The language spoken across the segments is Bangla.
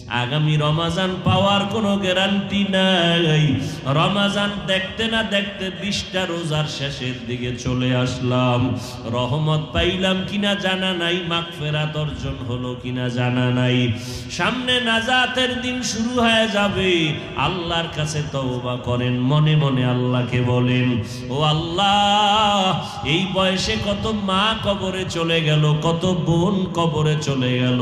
আগামী রমাজান পাওয়ার কোনো গ্যারান্টি নাই। রমাজান দেখতে না দেখতে 20টা রোজার শেষের দিকে চলে আসলাম। রহমত পাইলাম কিনা জানা নাই, মাগফিরাত অর্জন হলো কিনা জানা নাই। সামনে নাজাতের দিন শুরু হয়ে যাবে। আল্লাহর কাছে তওবা করেন, মনে মনে আল্লাহকে বলেন, ও আল্লাহ, এই বয়সে কত মা কবরে চলে গেল, কত বোন কবরে চলে গেল,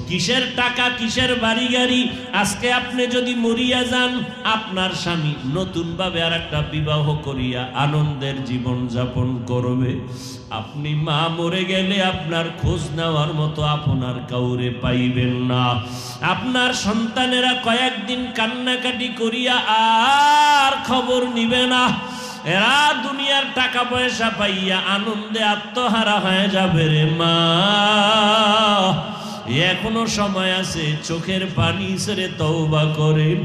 কিসের টাকা কিসের বাড়ি গাড়ি। আজকে আপনি যদি মরিয়া যান, আপনার স্বামী নতুন ভাবে আর একটা বিবাহ করিয়া আনন্দের জীবন যাপন করবে। আপনি মা মরে গেলে আপনার খোঁজ নেওয়ার মতো আপনার কাউরে পাইবেন না। আপনার সন্তানেরা কয়েকদিন কান্নাকাটি করিয়া আর খবর নিবে না। এরা দুনিয়ার টাকা পয়সা পাইয়া আনন্দে আত্মহারা হয়ে যাবে রে মা। এখনো সময় আছে, চোখের পানি ছেড়ে তওবা করেন।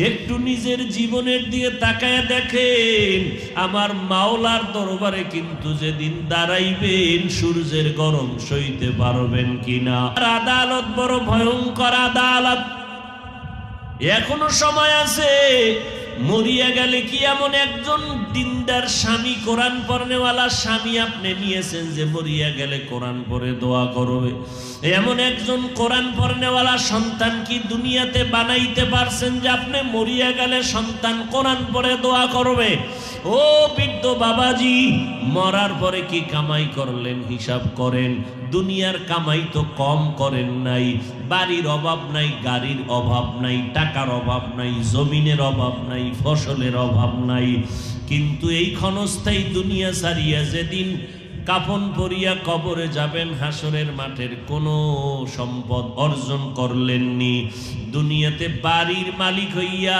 একটু নিজের জীবনের দিকে তাকায় দেখেন, আমার মাওলার দরবারে কিন্তু যেদিন দাঁড়াইবেন, সূর্যের গরম সইতে পারবেন কিনা। আদালত বড় ভয়ঙ্কর আদালত। এখনো সময় আছে। মরিয়া গেলে কি এমন একজন দিনদার স্বামী, কোরআন পড়নেওয়ালা স্বামী আপনি নিয়েছেন যে মরিয়া গেলে কোরআন পড়ে দোয়া করবে? এমন একজন কোরআন পড়নেওয়ালা সন্তান কি দুনিয়াতে বানাইতে পারছেন যে আপনি মরিয়া গেলে সন্তান কোরআন পড়ে দোয়া করবে? ও বৃদ্ধ বাবাজি, মরার পরে কি কামাই করলেন হিসাব করেন। দুনিয়ার কামাই তো কম করেন নাই। বাড়ির অভাব নাই, গাড়ির অভাব নাই, টাকার অভাব নাই, জমিনের অভাব নাই, ফসলের অভাব নাই। কিন্তু এই ক্ষণস্থায়ী দুনিয়া ছাড়িয়া যেদিন কাফন পরিয়া কবরে যাবেন, হাসরের মাঠের কোনো সম্পদ অর্জন করলেননি। দুনিয়াতে বাড়ির মালিক হইয়া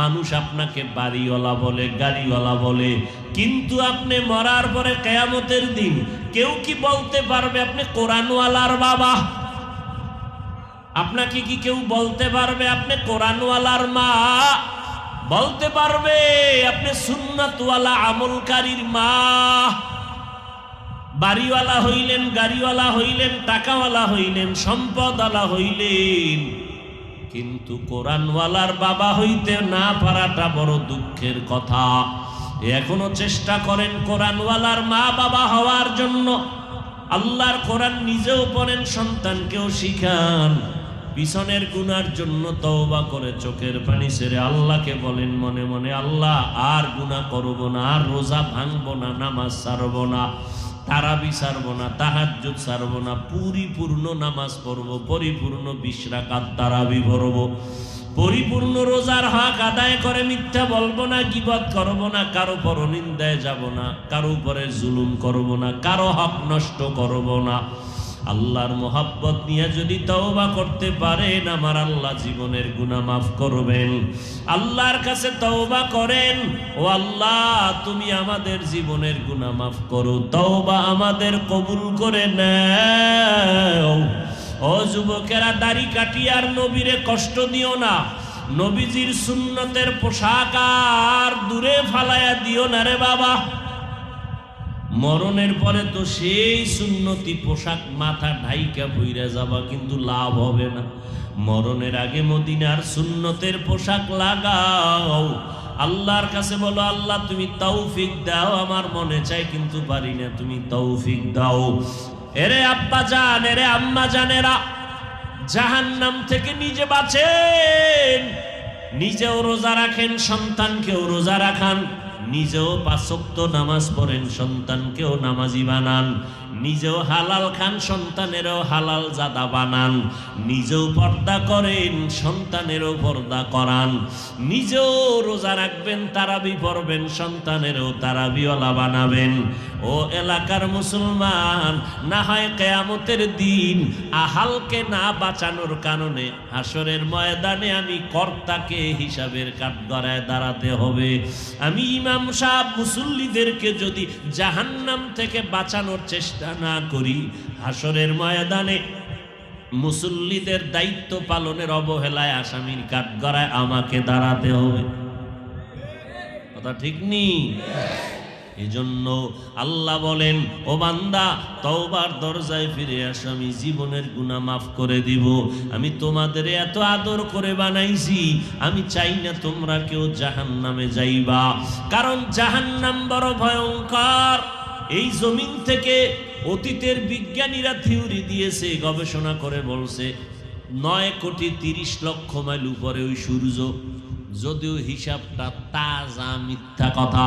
মানুষ আপনাকে বাড়িওয়ালা বলে, গাড়িওয়ালা বলে, কিন্তু আপনি মরার পরে কিয়ামতের দিন কেউ কি বলতে পারবে আপনি কোরআনওয়ালার বাবা? আপনাকে কি কেউ বলতে পারবে আপনি কোরআনওয়ালার মা? বলতে পারবে আপনি সুন্নাতওয়ালা আমলকারীর মা? বাড়িওয়ালা হইলেন, গাড়িওয়ালা হইলেন, টাকাওয়ালা হইলেন, সম্পদওয়ালা হইলেন, কিন্তু কোরআনওয়ালার বাবা হইতে না পারাটা বড় দুঃখের কথা। এখনো চেষ্টা করেন কোরআনওয়ালার মা বাবা হওয়ার জন্য। আল্লাহর কোরআন নিজেও পড়েন, সন্তানকেও শিখান। পিছনের গুনার জন্য তওবা করে চোখের পানি ছেড়ে আল্লাহকে বলেন মনে মনে, আল্লাহ আর গুনাহ করব না, আর রোজা ভাঙবো না, নামাজ ছাড়বো না, তারাবি ছাড়বো না, তাহাজ্জুদ ছাড়বো না, পরিপূর্ণ নামাজ পড়বো, পরিপূর্ণ 20 রাকাত তারাবি পড়বো, পরিপূর্ণ রোজার হক আদায় করে মিথ্যা বলবো না, গীবত করবো না, কারো পরনিন্দায় যাব না, কারো উপরে জুলুম করবো না, কারো হক নষ্ট করবো না। আল্লাহর মোহাব্বত নিয়ে যদি তওবা করতে পারেন, আমার আল্লাহ জীবনের গুনাহ মাফ করবেন। আল্লাহর কাছে তওবা করেন, ও আল্লাহ তুমি আমাদের জীবনের গুনাহ মাফ করো, তওবা আমাদের কবুল করে নাও। ও যুবকেরা, দাড়ি কাটিয়ে আর নবীরে কষ্ট দিও না। নবীজির সুন্নতের পোশাক আর দূরে ফালাইয়া দিও না রে বাবা। মরণের পরে তো সেই সুন্নতি পোশাক মাথা ঢাইকা বইরা যাবা, কিন্তু লাভ হবে না। মরণের আগে মদিনার সুন্নতের পোশাক লাগাও। আল্লাহর কাছে বলো, আল্লাহ তুমি তৌফিক দাও, আমার মনে চাই কিন্তু পারি না, তুমি তৌফিক দাও। এরে আব্বা জান, এরে আম্মা জানেরা, জাহান্নাম থেকে নিজে বাঁচেন, নিজেও রোজা রাখেন, সন্তানকেও রোজা রাখান, নিজেও 5 ওয়াক্ত নামাজ পড়েন, সন্তানকেও নামাজি বানান, নিজেও হালাল খান, সন্তানেরও হালাল জাদা বানান, নিজেও পর্দা করেন, সন্তানেরও পর্দা করান, নিজেও রোজা রাখবেন, তারাবি পড়বেন, সন্তানেরও তারাবিওয়ালা বানাবেন। ও এলাকার মুসলমান, না হয় কিয়ামতের দিন আহালকে না বাঁচানোর কারণে হাসরের ময়দানে আমি কর্তাকে হিসাবের কাঠগড়ায় দাঁড়াতে হবে। আমি ইমাম সাহেব মুসল্লিদেরকে যদি জাহান্নাম থেকে বাঁচানোর চেষ্টা না করি, হাসরের ময়দানে মুসল্লিদের দায়িত্ব পালনের অবহেলায় আসামির কাঠগড়ায় আমাকে দাঁড়াতে হবে। কথা ঠিক নেই? এজন্য আল্লাহ বলেন, ও বান্দা তওবার দরজায় ফিরে আসো, আমি জীবনের গুনাহ মাফ করে দিব। আমি তোমাদের এত আদর করে বানাইছি, আমি চাই না তোমরা কেউ জাহান্নামে যাইবা, কারণ জাহান্নাম বড় ভয়ঙ্কর। এই জমিন থেকে অতীতের বিজ্ঞানীরা থিওরি দিয়েছে, গবেষণা করে বলছে 9,30,00,000 মাইল উপরে ওই সূর্য, যদিও হিসাবটা তাজা মিথ্যা কথা,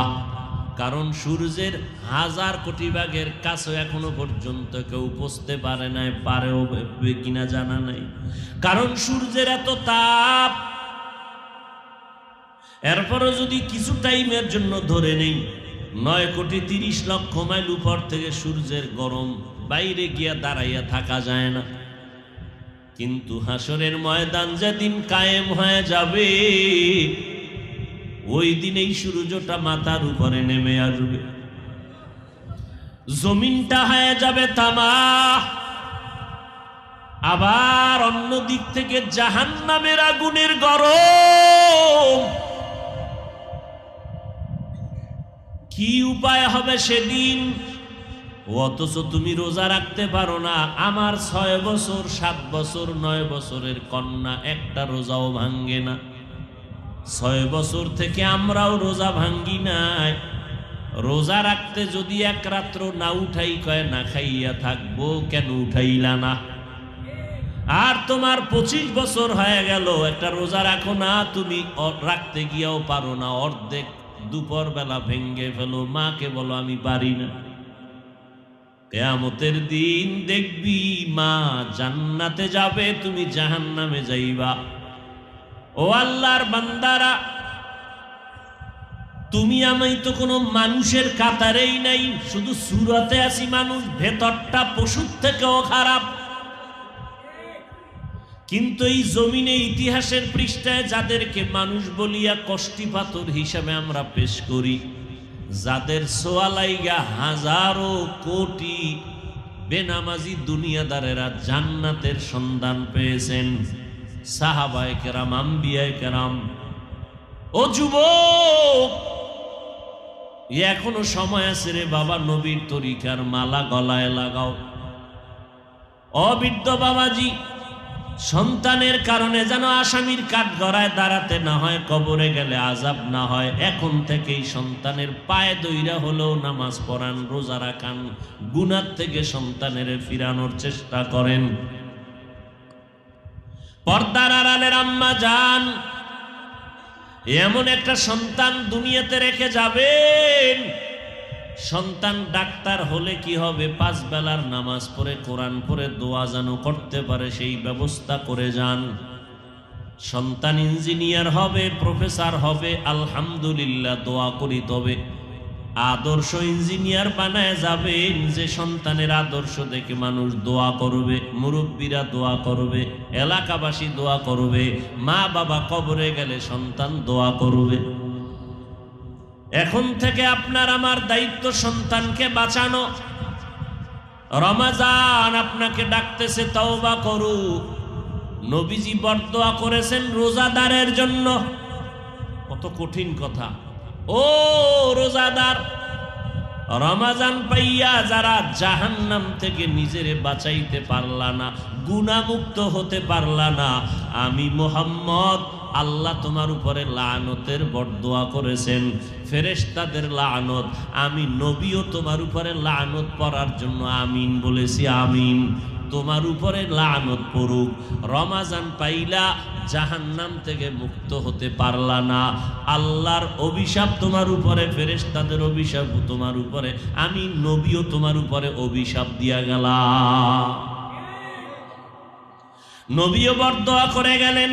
কারণ সূর্যের 1000 কোটি ভাগের কাছে এখনো পর্যন্ত কেউ পৌঁছতে পারে নাই, পারেও কিনা জানা নাই, কারণ সূর্যের এত তাপ। এরপরও যদি কিছু টাইমের জন্য ধরে নেই 9,30,00,000 মাইল উপর থেকে সূর্যের গরম, বাইরে গিয়া দাঁড়াইয়া থাকা যায় না, কিন্তু হাসরের ময়দান যেদিন কায়েম হয়ে যাবে, ওই দিন এই সূর্যটা মাথার উপরে নেমে আসবে, জমিনটা হয়ে যাবে তামা। আবার অন্য দিক থেকে জাহান্নামের আগুনের গরম। কি উপায় হবে সেদিন? অথচ তুমি রোজা রাখতে পারো না। আমার 6 বছর 7 বছর 9 বছরের কন্যা একটা রোজাও ভাঙ্গে না। 6 বছর থেকে আমরাও রোজা ভাঙ্গি নাই। রোজা রাখতে যদি এক রাত্র না উঠাই, কয় না খাইয়া থাকবো, কেন উঠাইলা না? আর তোমার 25 বছর হয়ে গেল, একটা রোজা রাখো না, তুমি রাখতে গিয়েও পারো না, অর্ধেক দুপুর বেলা ভেঙ্গে ফেলো, মাকে বলো আমি পারি না। কিয়ামতের দিন দেখবি মা জান্নাতে যাবে, তুমি জাহান্নামে যাইবা। ও আল্লাহর বান্দারা, তুমি আমি তো কোনো মানুষের কাতারেই নাই, শুধু সুরতে আছি মানুষ, ভেতরটা পশুর থেকেও খারাপ। কিন্তু এই জমিনে ইতিহাসের পৃষ্ঠায় যাদেরকে মানুষ বলিয়া কষ্টি পাথর হিসাবে আমরা পেশ করি, যাদের সোয়ালাইগা হাজারো কোটি বেনামাজি দুনিয়াদারেরা জান্নাতের সন্ধান পেয়েছেন, সাহাবায়ে কেরাম, আম্বিয়ায়ে কেরাম। ও যুবক, এখনো সময় আছে রে বাবা, নবীর তরিকার মালা গলায় লাগাও। অবৃদ্ধ বাবাজি, সন্তানের কারণে যেন আসামির কাঠগড়ায় দাঁড়াতে না হয়, কবরে গেলে আযাব না হয়, এখন থেকেই সন্তানের পায়ে দইরা হলেও নামাজ পড়ান, রোজা রাখান, গুনাহ থেকে সন্তানের ফিরানোর চেষ্টা করেন। পর্দার আড়ালের আম্মা জান, এমন একটা সন্তান দুনিয়াতে রেখে যাবেন, সন্তান ডাক্তার হলে কি হবে, 5 বেলার নামাজ পড়ে কোরআন পড়ে দোয়া যেন করতে পারে, সেই ব্যবস্থা করে যান। সন্তান ইঞ্জিনিয়ার হবে, প্রফেসর হবে, আলহামদুলিল্লাহ, দোয়া করি। তবে আদর্শ ইঞ্জিনিয়ার বানায় যাবেন, যে সন্তানের আদর্শ দেখে মানুষ দোয়া করবে, মুরব্বীরা দোয়া করবে, এলাকাবাসী দোয়া করবে, মা বাবা কবরে গেলে সন্তান দোয়া করবে। এখন থেকে আপনার আমার দায়িত্ব সন্তানকে বাঁচানো। রমজান আপনাকে ডাকতেছে, তওবা করু। নবীজি বরদোয়া করেছেন রোজাদারের জন্য। কত কঠিন কথা। ও রোজাদার, রমজান পাইয়া যারা জাহান্নাম থেকে নিজেরে বাঁচাইতে পারলা না, গুনাহমুক্ত হতে পারলা না, আমি মুহাম্মদ আল্লাহ তোমার উপরে লানতের বরদোয়া করেছেন, ফেরেশতাদের লানত, আমি নবীও তোমার উপরে লানত পড়ার জন্য আমিন বলেছি। আমিন। তোমার উপরে লানত পড়ুক। রমজান পাইলা, জাহান্নাম থেকে মুক্ত হতে পারলা না, আল্লাহর অভিশাপ তোমার উপরে, ফেরেশতাদের অভিশাপ তোমার উপরে, আমি নবীও তোমার উপরে অভিশাপ দিয়া গেলাম। নবীও বরদোয়া করে গেলেন।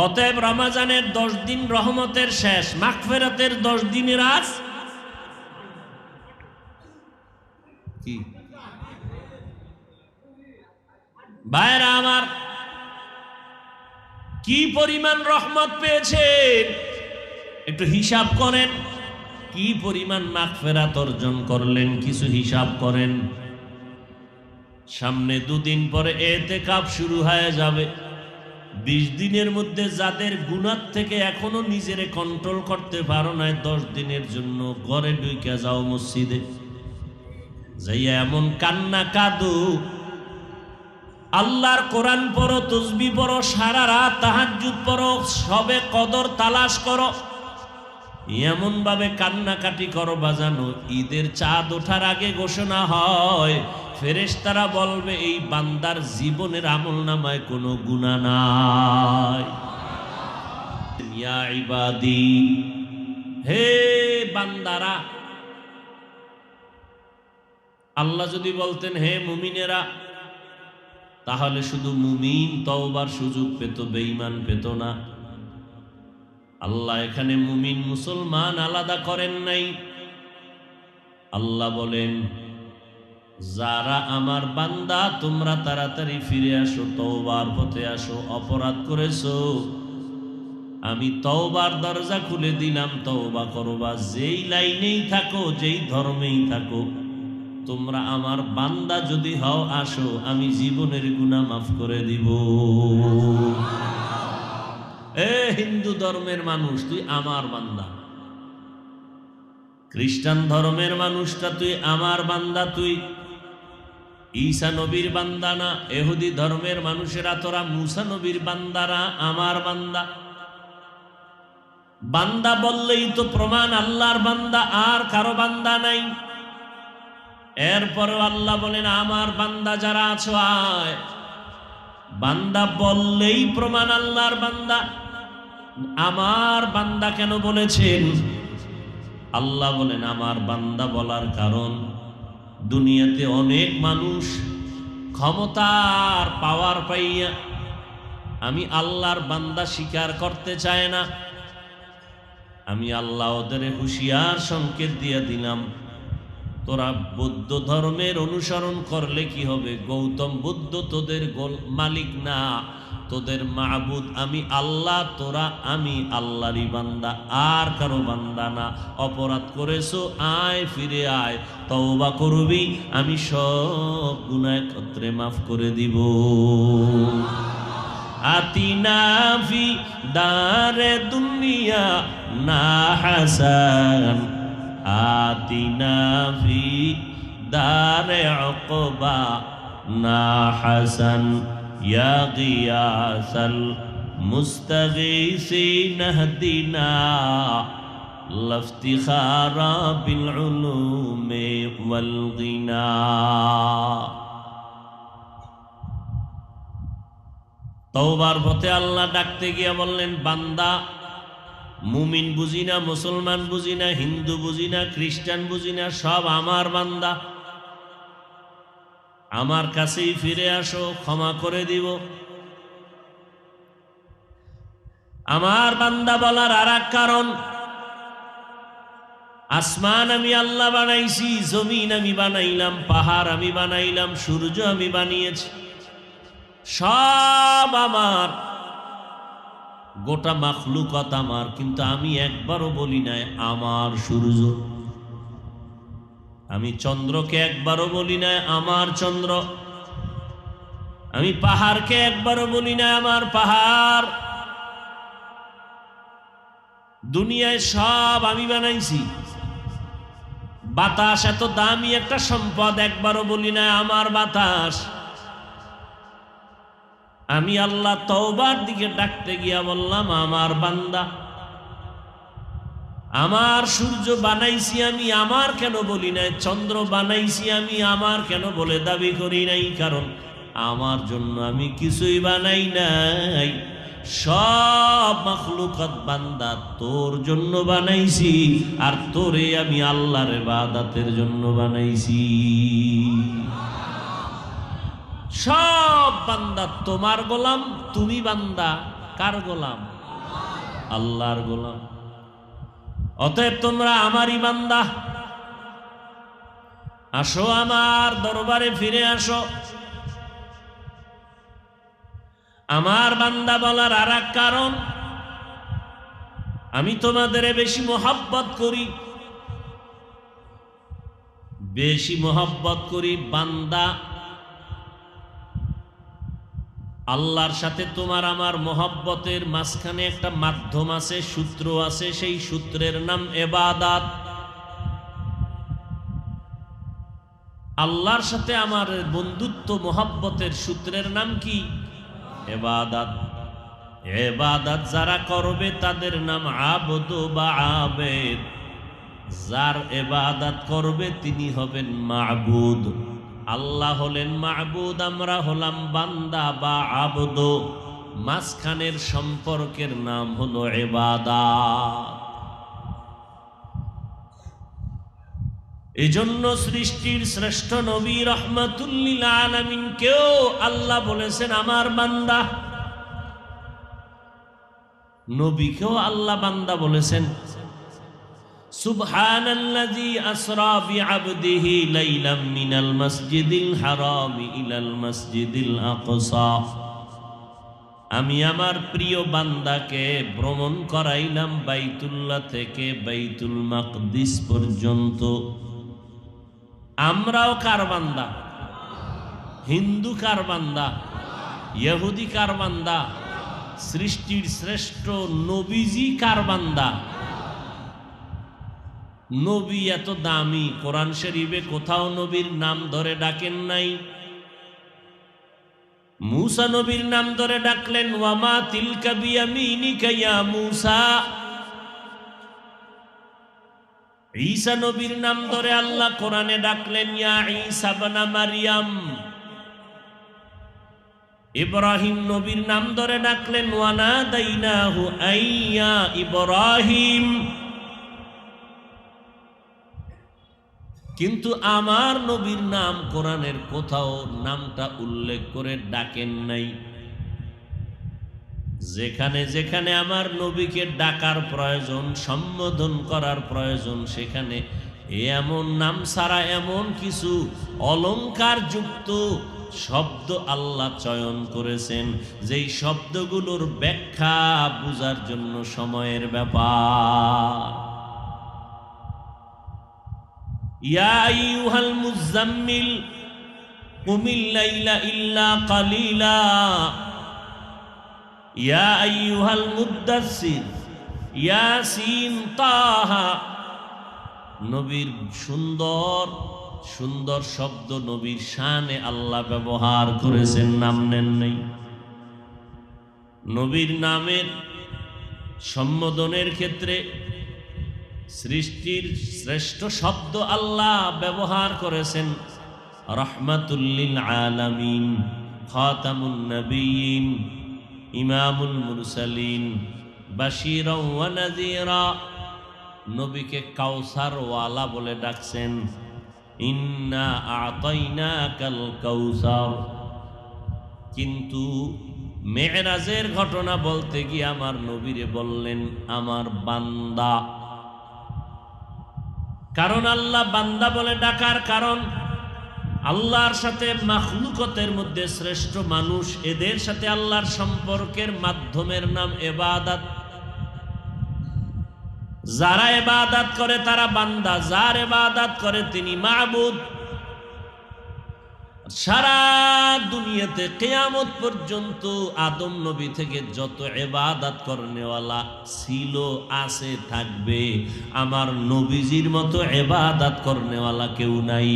অতএব রমজানের 10 দিন রহমতের শেষ, মাগফিরাতের 10 দিনের আজ কি ভাইরা আমার, কি পরিমাণ রহমত পেয়েছেন একটু হিসাব করেন। কি পরিমাণ মাগফিরাত অর্জন করলেন, কিছু হিসাব করেন। সামনে 2 দিন পরে ইতিকাফ শুরু হয়ে যাবে। 20 দিনের মধ্যে যাদের গুনাহ থেকে এখনো নিজেরে কন্ট্রোল করতে পারো না, 10 দিনের জন্য ঘরে ঢুকে যাও মসজিদে, যাইয়া এমন কান্না কাঁদো, আল্লাহর কোরআন পড়ো, তাসবিহ পড়ো, সারা রাত তাহাজ্জুদ পড়ো, সবে কদর তালাশ করো, এমন ভাবে কান্নাকাটি করো বাজানো, ঈদের চাঁদ ওঠার আগে ঘোষণা হয়, ফেরেশতারা বলবে এই বান্দার জীবনের আমলনামায় কোনো গুনাহ নাই। ইয়া ইবাদি, হে বান্দারা, আল্লাহ যদি বলতেন হে মুমিনেরা, তাহলে শুধু মুমিন তওবার সুযোগ পেত, বেঈমান পেত না। আল্লাহ এখানে মুমিন মুসলমান আলাদা করেন নাই। আল্লাহ বলেন যারা আমার বান্দা তোমরা তাড়াতাড়ি ফিরে আসো, তওবার পথে আসো, অপরাধ করেছো আমি তওবার দরজা খুলে দিলাম, তওবা করবা, যেই লাইনেই থাকো, যেই ধর্মেই থাকো, তোমরা আমার বান্দা যদি হও আসো, আমি জীবনের গুনাহ মাফ করে দিব। এ হিন্দু ধর্মের মানুষ তুই আমার বান্দা, খ্রিস্টান ধর্মের মানুষটা তুই আমার বান্দা, তুই ঈসা নবীর বান্দা না। ইহুদি ধর্মের মানুষেরা তোরা মুসা নবীর বান্দারা, আমার বান্দা। বান্দা বললেই তো প্রমাণ আল্লাহর বান্দা, আর কারো বান্দা নাই। এরপরে আল্লাহ বলেন আমার বান্দা যারা আছো আয়। বান্দা বললেই প্রমাণ আল্লাহর বান্দা। আমার বান্দা কেন বলেছেন? আল্লাহ বলেন আমার বান্দা বলার কারণ, দুনিয়াতে অনেক মানুষ ক্ষমতার পাওয়ার পাইয়া আমি আল্লাহর বান্দা স্বীকার করতে চায় না। আমি আল্লাহ ওদের হুঁশিয়ার সংকেত দিয়ে দিলাম, তোরা বৌদ্ধ ধর্মের অনুসরণ করলে কি হবে? গৌতম বুদ্ধ তোদের মালিক না, তোদের মাবুদ আমি আল্লাহ, তোরা আমি আল্লাহরই বান্দা, আর কারো বান্দা না। অপরাধ করেছো আয়, ফিরে আয়, তওবা করবি, আমি সব গুনাহ একত্রে মাফ করে দিব। আতিনা ফি দারে দুনিয়া না হাসান, আতিনা ফি দারে উকবা না হাসান, ইয়া গিয়াসাল মুস্তাগীসিন হদিনা লাফতিখারা বিল উলুমি ওয়াল গিনা। তওবার পথে আল্লাহ ডাকতে গিয়ে বললেন বান্দা, মুমিন বুঝি না, মুসলমান বুঝি না, হিন্দু বুঝি না, খ্রিস্টান বুঝি না, সব আমার বান্দা, আমার কাছেই ফিরে আসো, ক্ষমা করে দিব। আমার বান্দা বলার আর এক কারণ, আসমান আমি আল্লাহ বানাইছি, জমিন আমি বানাইলাম, পাহাড় আমি বানাইলাম, সূর্য আমি বানিয়েছি, সব আমার, গোটা মাখলুকাত আমার, কিন্তু আমি একবারও বলি নাই আমার সূর্য, আমি চন্দ্রকে একবারও বলি নাই আমার চন্দ্র, আমি পাহাড়কে একবারও বলি নাই আমার পাহাড়। দুনিয়ায় সব আমি বানাইছি। বাতাস এত দামি একটা সম্পদ, একবারও বলি নাই আমার বাতাস। আমি আল্লাহ তওবার দিকে ডাকতে গিয়া বললাম আমার বান্দা, আমার সূর্য বানাইছি আমি, আমার কেন বলি নাই? চন্দ্র বানাইছি আমি, আমার কেন বলে দাবি করি নাই? কারণ আমার জন্য আমি কিছুই বানাই নাই, সব মাখলুকাত বান্দা তোর জন্য বানাইছি, আর তোরে আমি আল্লাহর ইবাদতের জন্য বানাইছি। সব বান্দা তোমার গোলাম, তুমি বান্দা কার গোলাম? আল্লাহর গোলাম। অতএব তোমরা আমারই বান্দা, আসো আমার দরবারে ফিরে আসো। আমার বান্দা বলার আর এক কারণ, আমি তোমাদের বেশি মোহাব্বত করি, বেশি মোহাব্বত করি। বান্দা আল্লাহর সাথে তোমার আমার মহব্বতের মাঝখানে একটা মাধ্যম আছে, সূত্র আছে, সেই সূত্রের নাম ইবাদত। আল্লাহর সাথে আমার বন্ধুত্ব মহব্বতের সূত্রের নাম কি? ইবাদত। ইবাদত যারা করবে তাদের নাম আবদ বা আবেদ। যার ইবাদত করবে তিনি হবেন মাবুদ। আল্লাহ হলেন মাবুদ, আমরা হলাম বান্দা বা আবদ। মাঝখানের সম্পর্কের নাম হলো ইবাদত। এজন্য সৃষ্টির শ্রেষ্ঠ নবী রাহমাতুল লিল আলামিন কেও আল্লাহ বলেছেন আমার বান্দা। নবীকেও আল্লাহ বান্দা বলেছেন। সুবহানাল্লাযী আসরা বিআবদিহি লাইলাম মিনাল মাসজিদিল হারামি ইলাল মাসজিদিল আকসা। আমি আমার প্রিয় বান্দাকে ভ্রমণ করাইলাম বাইতুল্লাহ থেকে বাইতুল মাকদিস পর্যন্ত। আমরাও কার বান্দা? হিন্দু কার বান্দা? ইহুদি কার বান্দা? সৃষ্টির শ্রেষ্ঠ নবীজি কার বান্দা? নবী এত দামি, কোরআন শরীফে কোথাও নবীর নাম ধরে ডাকেন নাই। মূসা নবীর নাম ধরে ডাকলেন, ওয়ামা তিলকা বিয়ামিনিকা ইয়া মূসা। ঈসা নবীর নাম ধরে আল্লাহ কোরআনে ডাকলেন, ইয়া ঈসা ইবনে মারইয়াম। ইব্রাহিম নবীর নাম ধরে ডাকলেন, ওয়ানাদাইনাহু আইয়া ইব্রাহিম। কিন্তু আমার নবীর নাম কোরআনের কোথাও নামটা উল্লেখ করে ডাকেন নাই। যেখানে যেখানে আমার নবীকে ডাকার প্রয়োজন, সম্বোধন করার প্রয়োজন, সেখানে এমন নাম ছাড়া এমন কিছু অলংকার যুক্ত শব্দ আল্লাহ চয়ন করেছেন, যেই শব্দগুলোর ব্যাখ্যা বুঝার জন্য সময়ের ব্যাপার। ইয়া আইয়ুহাল মুযাম্মিল কুমিল লাইলা ইল্লা কালিলা ইয়া আইয়ুহাল মুদ্দাসসির ইয়াসিন তাহা। নবীর সুন্দর সুন্দর শব্দ নবীর শানে আল্লাহ ব্যবহার করেছেন, নাম নেন নাই। নবীর নামের সম্বোধনের ক্ষেত্রে সৃষ্টির শ্রেষ্ঠ শব্দ আল্লাহ ব্যবহার করেছেন রাহমাতুল লিল আলামিন, খাতামুন নবিয়্যিন, ইমামুল মুরসালিন, বাশীরা ওয়া নাযীরা। নবীকে কাউসার ওয়ালা বলে ডাকছেন, ইন্না আ'তাইনাকাল কাউসার। কিন্তু মেরাজের ঘটনা বলতে গিয়ে আমার নবীরে বললেন আমার বান্দা। কারণ আল্লাহ বান্দা বলে ডাকার কারণ, আল্লাহর সাথে মাখলুকতের মধ্যে শ্রেষ্ঠ মানুষ, এদের সাথে আল্লাহর সম্পর্কের মাধ্যমের নাম ইবাদত। যারা ইবাদত করে তারা বান্দা, যার ইবাদত করে তিনি মাবুদ। সারা দুনিয়াতে কিয়ামত পর্যন্ত আদম নবী থেকে যত ইবাদত করনেওয়ালা ছিল, আছে, থাকবে, আমার নবীজির মতো ইবাদত করনেওয়ালা কেউ নাই।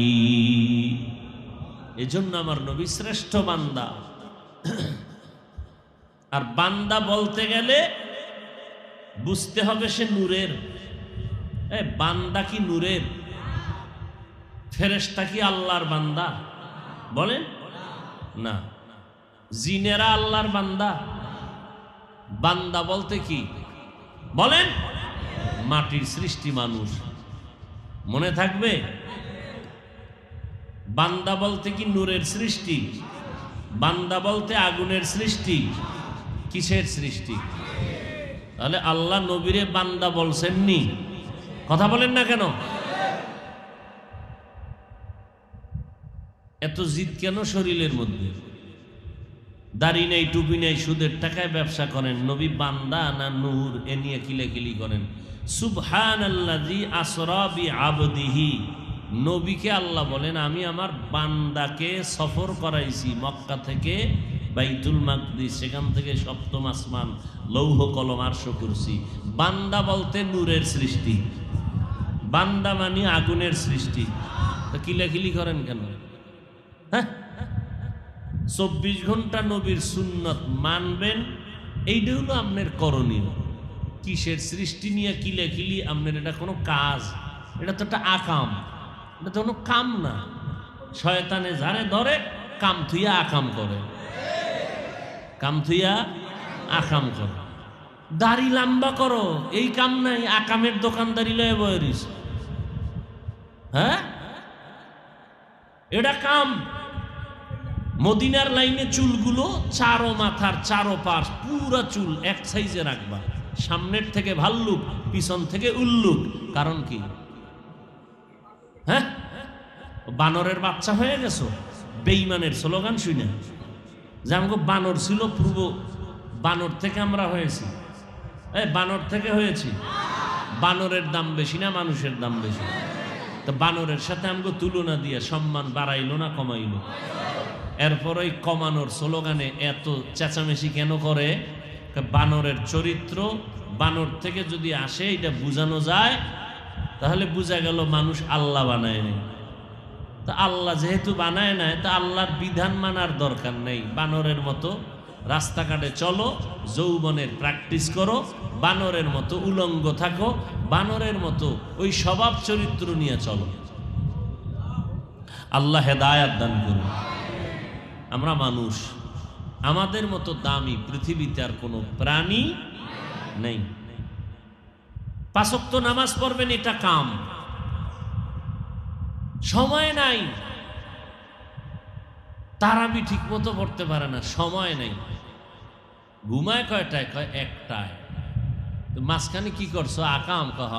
এজন্য আমার নবী শ্রেষ্ঠ বান্দা। আর বান্দা বলতে গেলে বুঝতে হবে সে নূরের। বান্দা কি নূরের? ফেরেশতা কি আল্লাহর বান্দা? বলেন না। জিনেরা আল্লাহর বান্দা? বান্দা বলতে কি বলেন? মাটির সৃষ্টি মানুষ। মনে থাকবে? বান্দা বলতে কি নূরের সৃষ্টি? বান্দা বলতে আগুনের সৃষ্টি? কিসের সৃষ্টি? তাহলে আল্লাহ নবীরে বান্দা বলছেননি? কথা বলেন না কেন? এত জিদ কেন শরীরের মধ্যে? দাড়ি নেই, টুপি নেই, সুদের টাকায় ব্যবসা করেন, নবী বান্দা না নূর এ নিয়ে কিলেকিলি করেন। সুবহানাল্লাযী আসরা বিআবদিহি। নবীকে আল্লাহ বলেন আমি আমার বান্দাকে সফর করাইছি মক্কা থেকে বাইতুল মাকদিস, সেখান থেকে সপ্তম আসমান, লৌহ কলম, আরশ কুরসি। বান্দা বলতে নূরের সৃষ্টি, বান্দা মানে আগুনের সৃষ্টি। তো কিলাকিলি করেন কেন? হ্যাঁ, 24 ঘন্টা নবীর সুন্নত মানবেন, এইটা হলো আপনার করণীয়। কিসের সৃষ্টি নিয়ে কিলাকিলি? আপনার এটা কোনো কাজ? এটা তো একটা আকাম, এটা তো কোনো কাম না। শয়তানে যারে ধরে কাম থুইয়া আকাম করে, কাম থুইয়া আকাম করে। দাড়ি লম্বা করো, এই কাম নাই, আকামের দোকানদারি লয়ে বয়রিস। হ্যাঁ, এটা কাম। মদিনার লাইনে চুলগুলো চারো মাথার চারো পাশ পুরা চুল এক সাইজে রাখবা, সামনের থেকে ভাল্লুক, পিছন থেকে উল্লুক। কারণ কি? হ্যাঁ, বানরের বাচ্চা হয়ে গেছো? বেঈমানের স্লোগান শুনে যে আমাকে বানর ছিল পূর্ব, বানর থেকে আমরা হয়েছি। বানর থেকে হয়েছি। বানরের দাম বেশি না মানুষের দাম বেশি? তো বানরের সাথে আমাকে তুলনা দিয়ে সম্মান বাড়াইলো না কমাইলো? এরপর ওই কমানোর স্লোগানে এত চেঁচামেচি কেন করে? বানরের চরিত্র বানর থেকে যদি আসে এটা বুঝানো যায়, তাহলে বুঝা গেল মানুষ আল্লাহ বানায় নেই। তা আল্লাহ যেহেতু বানায় নাই, তা আল্লাহর বিধান মানার দরকার নেই। বানরের মতো রাস্তাঘাটে চলো, যৌবনের প্র্যাকটিস করো, বানরের মতো উলঙ্গ থাকো, বানরের মতো ওই স্বভাব চরিত্র নিয়ে চলো। আল্লাহ হেদায়াত দান করুন। আমরা মানুষ, আমাদের মতো দামি পৃথিবীতে আর কোনো প্রাণী নেই। 5 ওয়াক্ত নামাজ পড়বেন, এটা কাম। সময় নাই, তারাবি ঠিক মতো পড়তে পারে না, সময় নেই। ঘুমায় কয়টায়? কয় 1টায়। মাঝখানে কি করছো? আকাম। কহ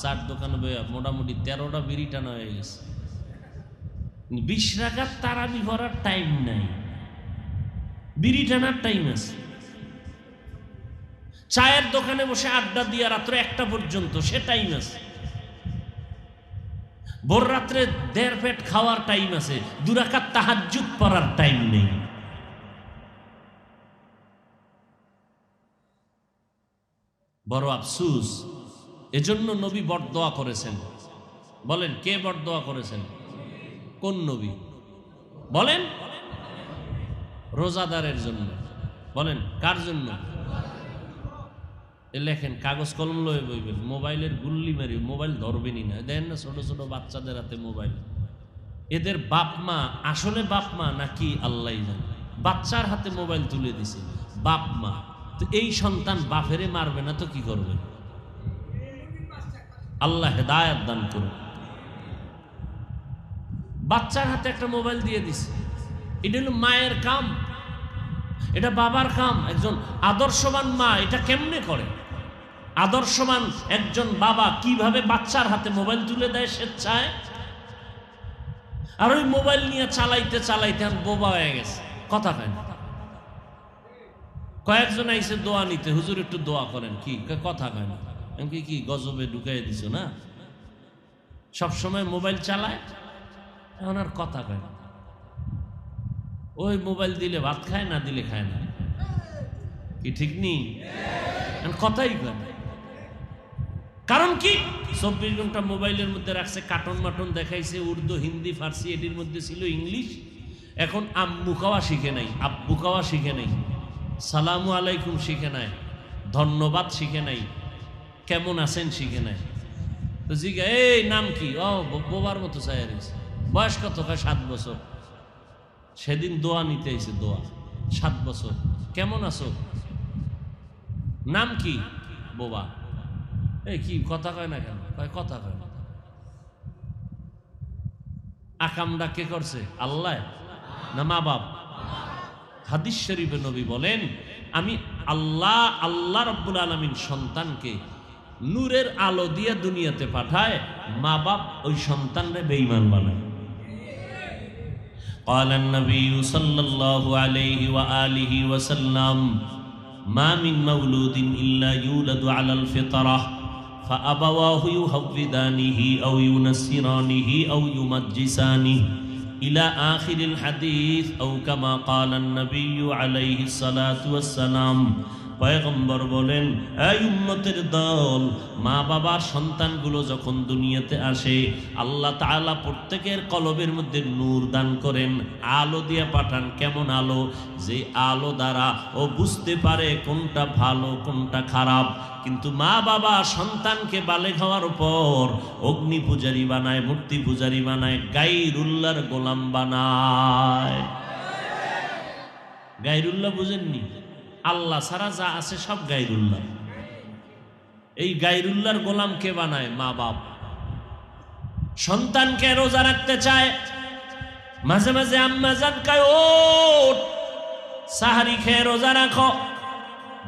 চার দোকানে মোটামুটি 13টা বিড়ি টানা হয়ে গেছে। 20 রাকাত তারাবি পড়ার টাইম নাই, বিড়ি টানার টাইম আছে। চায়ের দোকানে বসে আড্ডা দিয়া রাত্র 1টা পর্যন্ত, সে টাইম আছে। ভোর রাত্রে 1.5 পেট খাওয়ার টাইম আছে, 2 রাকাত তাহাজ্জুদ পড়ার টাইম নেই। বড় আফসোস। এজন্য নবী বরদোয়া করেছেন। বলেন, কে বরদোয়া করেছেন? কোন নবী? বলেন। রোজাদারের জন্য। বলেন, কার জন্য? লেখেন, কাগজ কলম লয়ে বইবেন, মোবাইলের গুল্লি মারি, মোবাইল ধরবেনই না। দেখেন না ছোট ছোট বাচ্চাদের হাতে মোবাইল। এদের বাপ মা আসলে বাপ মা নাকি আল্লাহ জানে, বাচ্চার হাতে মোবাইল তুলে দিছে বাপ মা। তো এই সন্তান বাপেরে মারবে না তো কি করবে? আল্লাহ হেদায়াত দান করুন। বাচ্চার হাতে একটা মোবাইল দিয়ে দিছে, এটা হলো মায়ের কাম, এটা বাবার কাম। একজন আদর্শবান মা এটা কেমনে করে? আদর্শবান একজন বাবা কিভাবে বাচ্চার হাতে মোবাইল তুলে দেয় স্বেচ্ছায়? আর ওই মোবাইল নিয়ে চালাইতে চালাইতে বোবা হয়ে গেছে, কথা কয় না। কয়েকজন আইসে দোয়া নিতে, হুজুর একটু দোয়া করেন। কি কথা কয় না? এমনকি কি গজবে ঢুকাই দিছ না? সবসময় মোবাইল চালায়, এখন আর কথা কয় না। ওই মোবাইল দিলে ভাত খায়, না দিলে খায় না। কি ঠিক নেই? কথাই কয় না। কারণ কি? 24 ঘন্টা মোবাইলের মধ্যে রাখছে, কার্টুন মাটন দেখাইছে, উর্দু, হিন্দি, ফার্সি, এটির মধ্যে ছিল ইংলিশ। এখন আম্মু খাওয়া শিখে নাই, আব্বু খাওয়া শিখে নাই, সালামু আলাইকুম শিখে নাই, ধন্যবাদ শিখে নাই, কেমন আছেন শিখে নাই। তো জিজ্ঞা, এই নাম কি? ও বোবার মতো চাই। বয়স কত? 7 বছর। সেদিন দোয়া নিতে আইছে, দোয়া। 7 বছর। কেমন আছো? নাম কি? বোবা। এই কি কথা কয় না কেন? কয় কথা কয় না। আকামটা কে করছে? আল্লাহ না মা বাপ? হাদিস শরীফে নবী বলেন, আমি আল্লাহ, আল্লাহ রাব্বুল আলামিন সন্তানকে নূরের আলো দিয়ে দুনিয়াতে পাঠায়, মা বাপ ওই সন্তানরে বেঈমান বানায়। قال النبي صلى الله عليه وآله وسلم ما من مولود إلا يولد على الفطرة فأبواه يهودانه أو ينصرانه أو يمجسانه ইলা আখিরিল হাদিস আও কামা ক্বালান নবী আলাইহিস সালাতু ওয়াস সালাম। পয়গম্বর বলেন, এই উম্মতের দল, মা বাবার সন্তানগুলো যখন দুনিয়াতে আসে, আল্লাহ তাআলা প্রত্যেকের কলবের মধ্যে নূর দান করেন, আলো দিয়ে পাঠান। কেমন আলো? যে আলো দ্বারা ও বুঝতে পারে কোনটা ভালো কোনটা খারাপ। কিন্তু মা বাবা সন্তানকে বালেগ হওয়ার পর অগ্নি পূজারী বানায়, মূর্তি পূজারী বানায়, গায়রুল্লাহর গোলাম বানায়। গায়রুল্লাহ বুঝেননি? আল্লাহ ছাড়া যা আছে সব গায়রুল্লাহ। এই গায়রুল্লাহর গোলাম কে বানায়? মা বাপ। সন্তানকে রোজা রাখতে চায়, মাঝে মাঝে আম্মা জান কয় ওঠ সাহারি খেয়ে রোজা রাখো,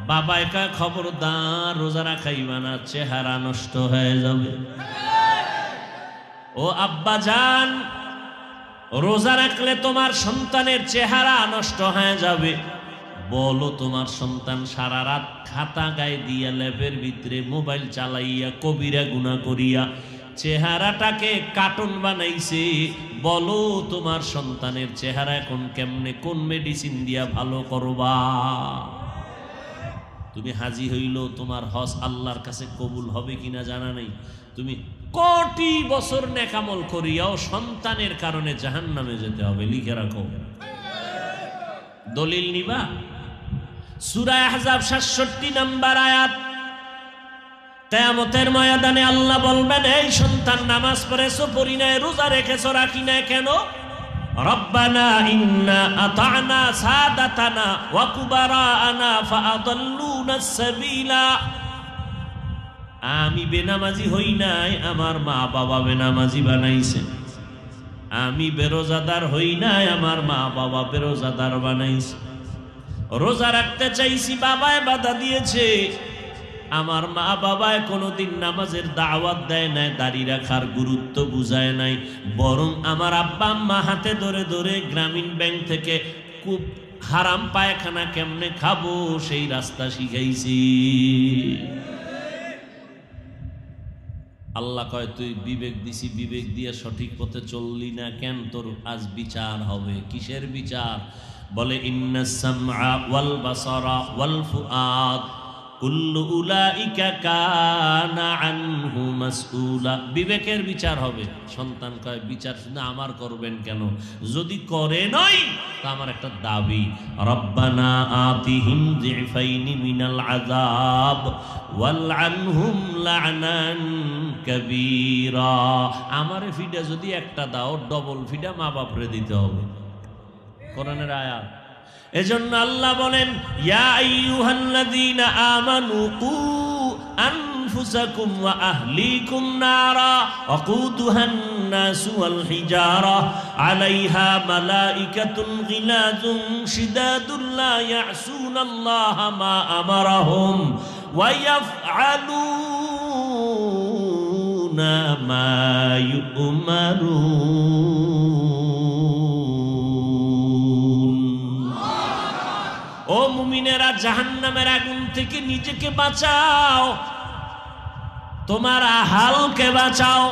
বাবায় কয় খবরদার রোজা রাখাইবা না, চেহারা নষ্ট হয়ে যাবে। ও আব্বা জান, রোজা রাখলে তোমার সন্তানের চেহারা নষ্ট হয়ে যাবে। বলো, তোমার সন্তান সারা রাত খাতা গায়ে দিয়া ল্যাপের ভিতরে মোবাইল চালাইয়া কবিরা গুনাহ করিয়া চেহারাটাকে কার্টুন বানাইছে। বলো, তোমার সন্তানের চেহারা এখন কেমনে, কোন মেডিসিন দিয়া ভালো করবা? তুমি হাজি হইল, তোমার হজ আল্লাহর কাছে কবুল হবে কিনা জানা নেই। তুমি কোটি বছর নেকামল করিয়াও সন্তানের কারণে জাহান্নামে যেতে হবে, লিখে রাখো। দলিল নিবা? সূরা আহজাব 67 নম্বর আয়াত। কিয়ামতের ময়দানে আল্লাহ বলবেন, এই সন্তান নামাজ পড়েছো, পড়ি নাই, রোজা রেখেছো, রাখি নাই কেন? রব্বানা ইন্না আতা'না সাদাতানা ওয়া কুবারানা ফাআদাল্লুনা সাবিলা। আমি বেনামাজি হই নাই, আমার মা বাবা বেনামাজি বানাইছে। আমি বেরোজাদার হই নাই, আমার মা বাবা বেরোজাদার বানাইছে। রোজা রাখতে চাইছি, বাবায় বাধা দিয়েছে। আমার মা বাবায় কোনোদিন নামাজের দাওয়াত দেয় নাই, দাড়ি রাখার গুরুত্ব বুঝায় নাই, বরং আমার আব্বা আম্মা হাতে ধরে ধরে গ্রামীণ ব্যাংক থেকে খুব হারাম পায়খানা কেমনে খাবো সেই রাস্তা শিখাইছি। আল্লাহ কয়, তুই বিবেক দিছি, বিবেক দিয়ে সঠিক পথে চললি না কেন? তোর আজ বিচার হবে। কিসের বিচার? বলে, ইন্নাস সামআ ওয়াল বাসারা ওয়াল ফুআদ কুল্লু উলাইকা কানা আনহু মাসউলা। বিবেকের বিচার হবে। সন্তান কয়, বিচার শুধু আমার করবেন কেন? যদি করে নই তা আমার একটা দাবি, রব্বানা আতিহিম যিফাইনি মিনাল আযাব ওয়াল আনহুম লা'নান কাবীরা। আমারে ফিডা যদি একটা দাও, ডবল ফিডা মা বাপরে দিতে হবে। কোরআনের আয়াত। এজন্য আল্লাহ বলেন, ইয়া আইয়ুহাল্লাযীনা আমানু কু আনফুসাকুম ওয়া আহলিকুম নারা ওয়াকুদুহান নাসু ওয়াল হিজারা আলাইহা মালাইকাতুন গিলাযুন শিদাদুন লা ইয়াসুনাল্লাহা মা আমারাহুম ওয়া ইয়াফআলুনা মা ইউমারুন। ও মুমিনেরা, জাহান্নামের আগুন থেকে নিজেকে বাঁচাও, তোমার আহালকে বাঁচাও।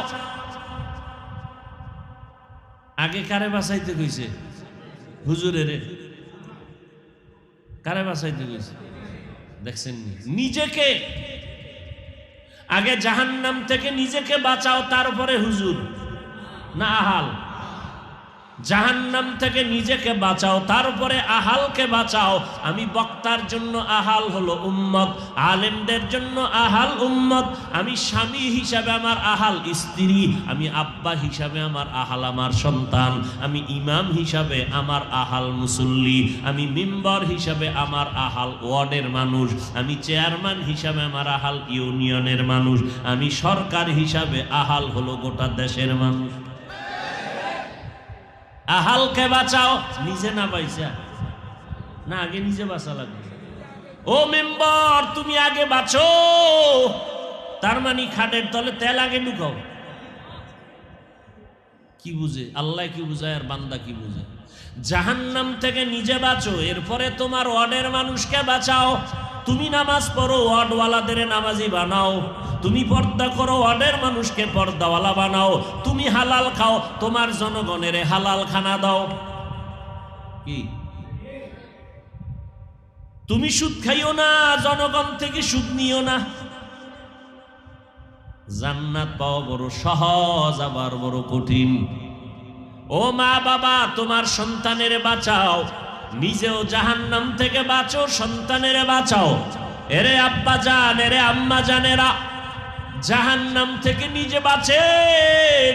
আগে কারে বাঁচাইতে কইছে? হুজুরের। কারে বাঁচাইতে কইছে? দেখছেন, নিজেকে আগে জাহান্নাম থেকে নিজেকে বাঁচাও, তারপরে হুজুর না আহাল? জাহান্নাম থেকে নিজেকে বাঁচাও, তারপরে আহালকে বাঁচাও। আমি বক্তার জন্য আহাল হলো উম্মত, আলেমদের জন্য আহাল উম্মত। আমি স্বামী হিসাবে আমার আহাল স্ত্রী, আমি আব্বা হিসাবে আমার আহাল আমার সন্তান, আমি ইমাম হিসাবে আমার আহাল মুসল্লি, আমি মেম্বার হিসাবে আমার আহাল ওয়ার্ডের মানুষ, আমি চেয়ারম্যান হিসাবে আমার আহাল ইউনিয়নের মানুষ, আমি সরকার হিসাবে আহাল হলো গোটা দেশের মানুষ। আহালকে বাঁচাও, নিজে না পাইছা না, আগে নিজে বাঁচা লাগবে। ও মেম্বার, তুমি আগে বাঁচো। তার মানে খাটের তলে তেল আগে ঢুকাও। কি বুঝে আল্লাহ, কি বুঝায় আর বান্দা কি বুঝে? জাহান্নাম থেকে নিজে বাঁচো, এরপরে তোমার ওয়ার্ডের মানুষকে বাঁচাও, তুমি নামাজ পড়ো, ওয়ার্ডওয়ালাদের নামাজি বানাও। তুমি পর্দা করো, ওয়ার্ডের মানুষকে পর্দাওয়ালা বানাও। তুমি হালাল খাও, তোমার জনগণের হালাল খানা দাও। কি তুমি সুদ খাইও না, জনগণ থেকে সুদ নিও না। জান্নাত পাওয়া বড় সহজ, আবার বড় কঠিন। ও মা বাবা, তোমার সন্তানের বাঁচাও, নিজেও জাহান্নাম থেকে বাঁচো, সন্তানের বাঁচাও। এরে আব্বা জান, এরে আম্মা জানেরা, জাহান্নাম থেকে নিজে বাঁচেন,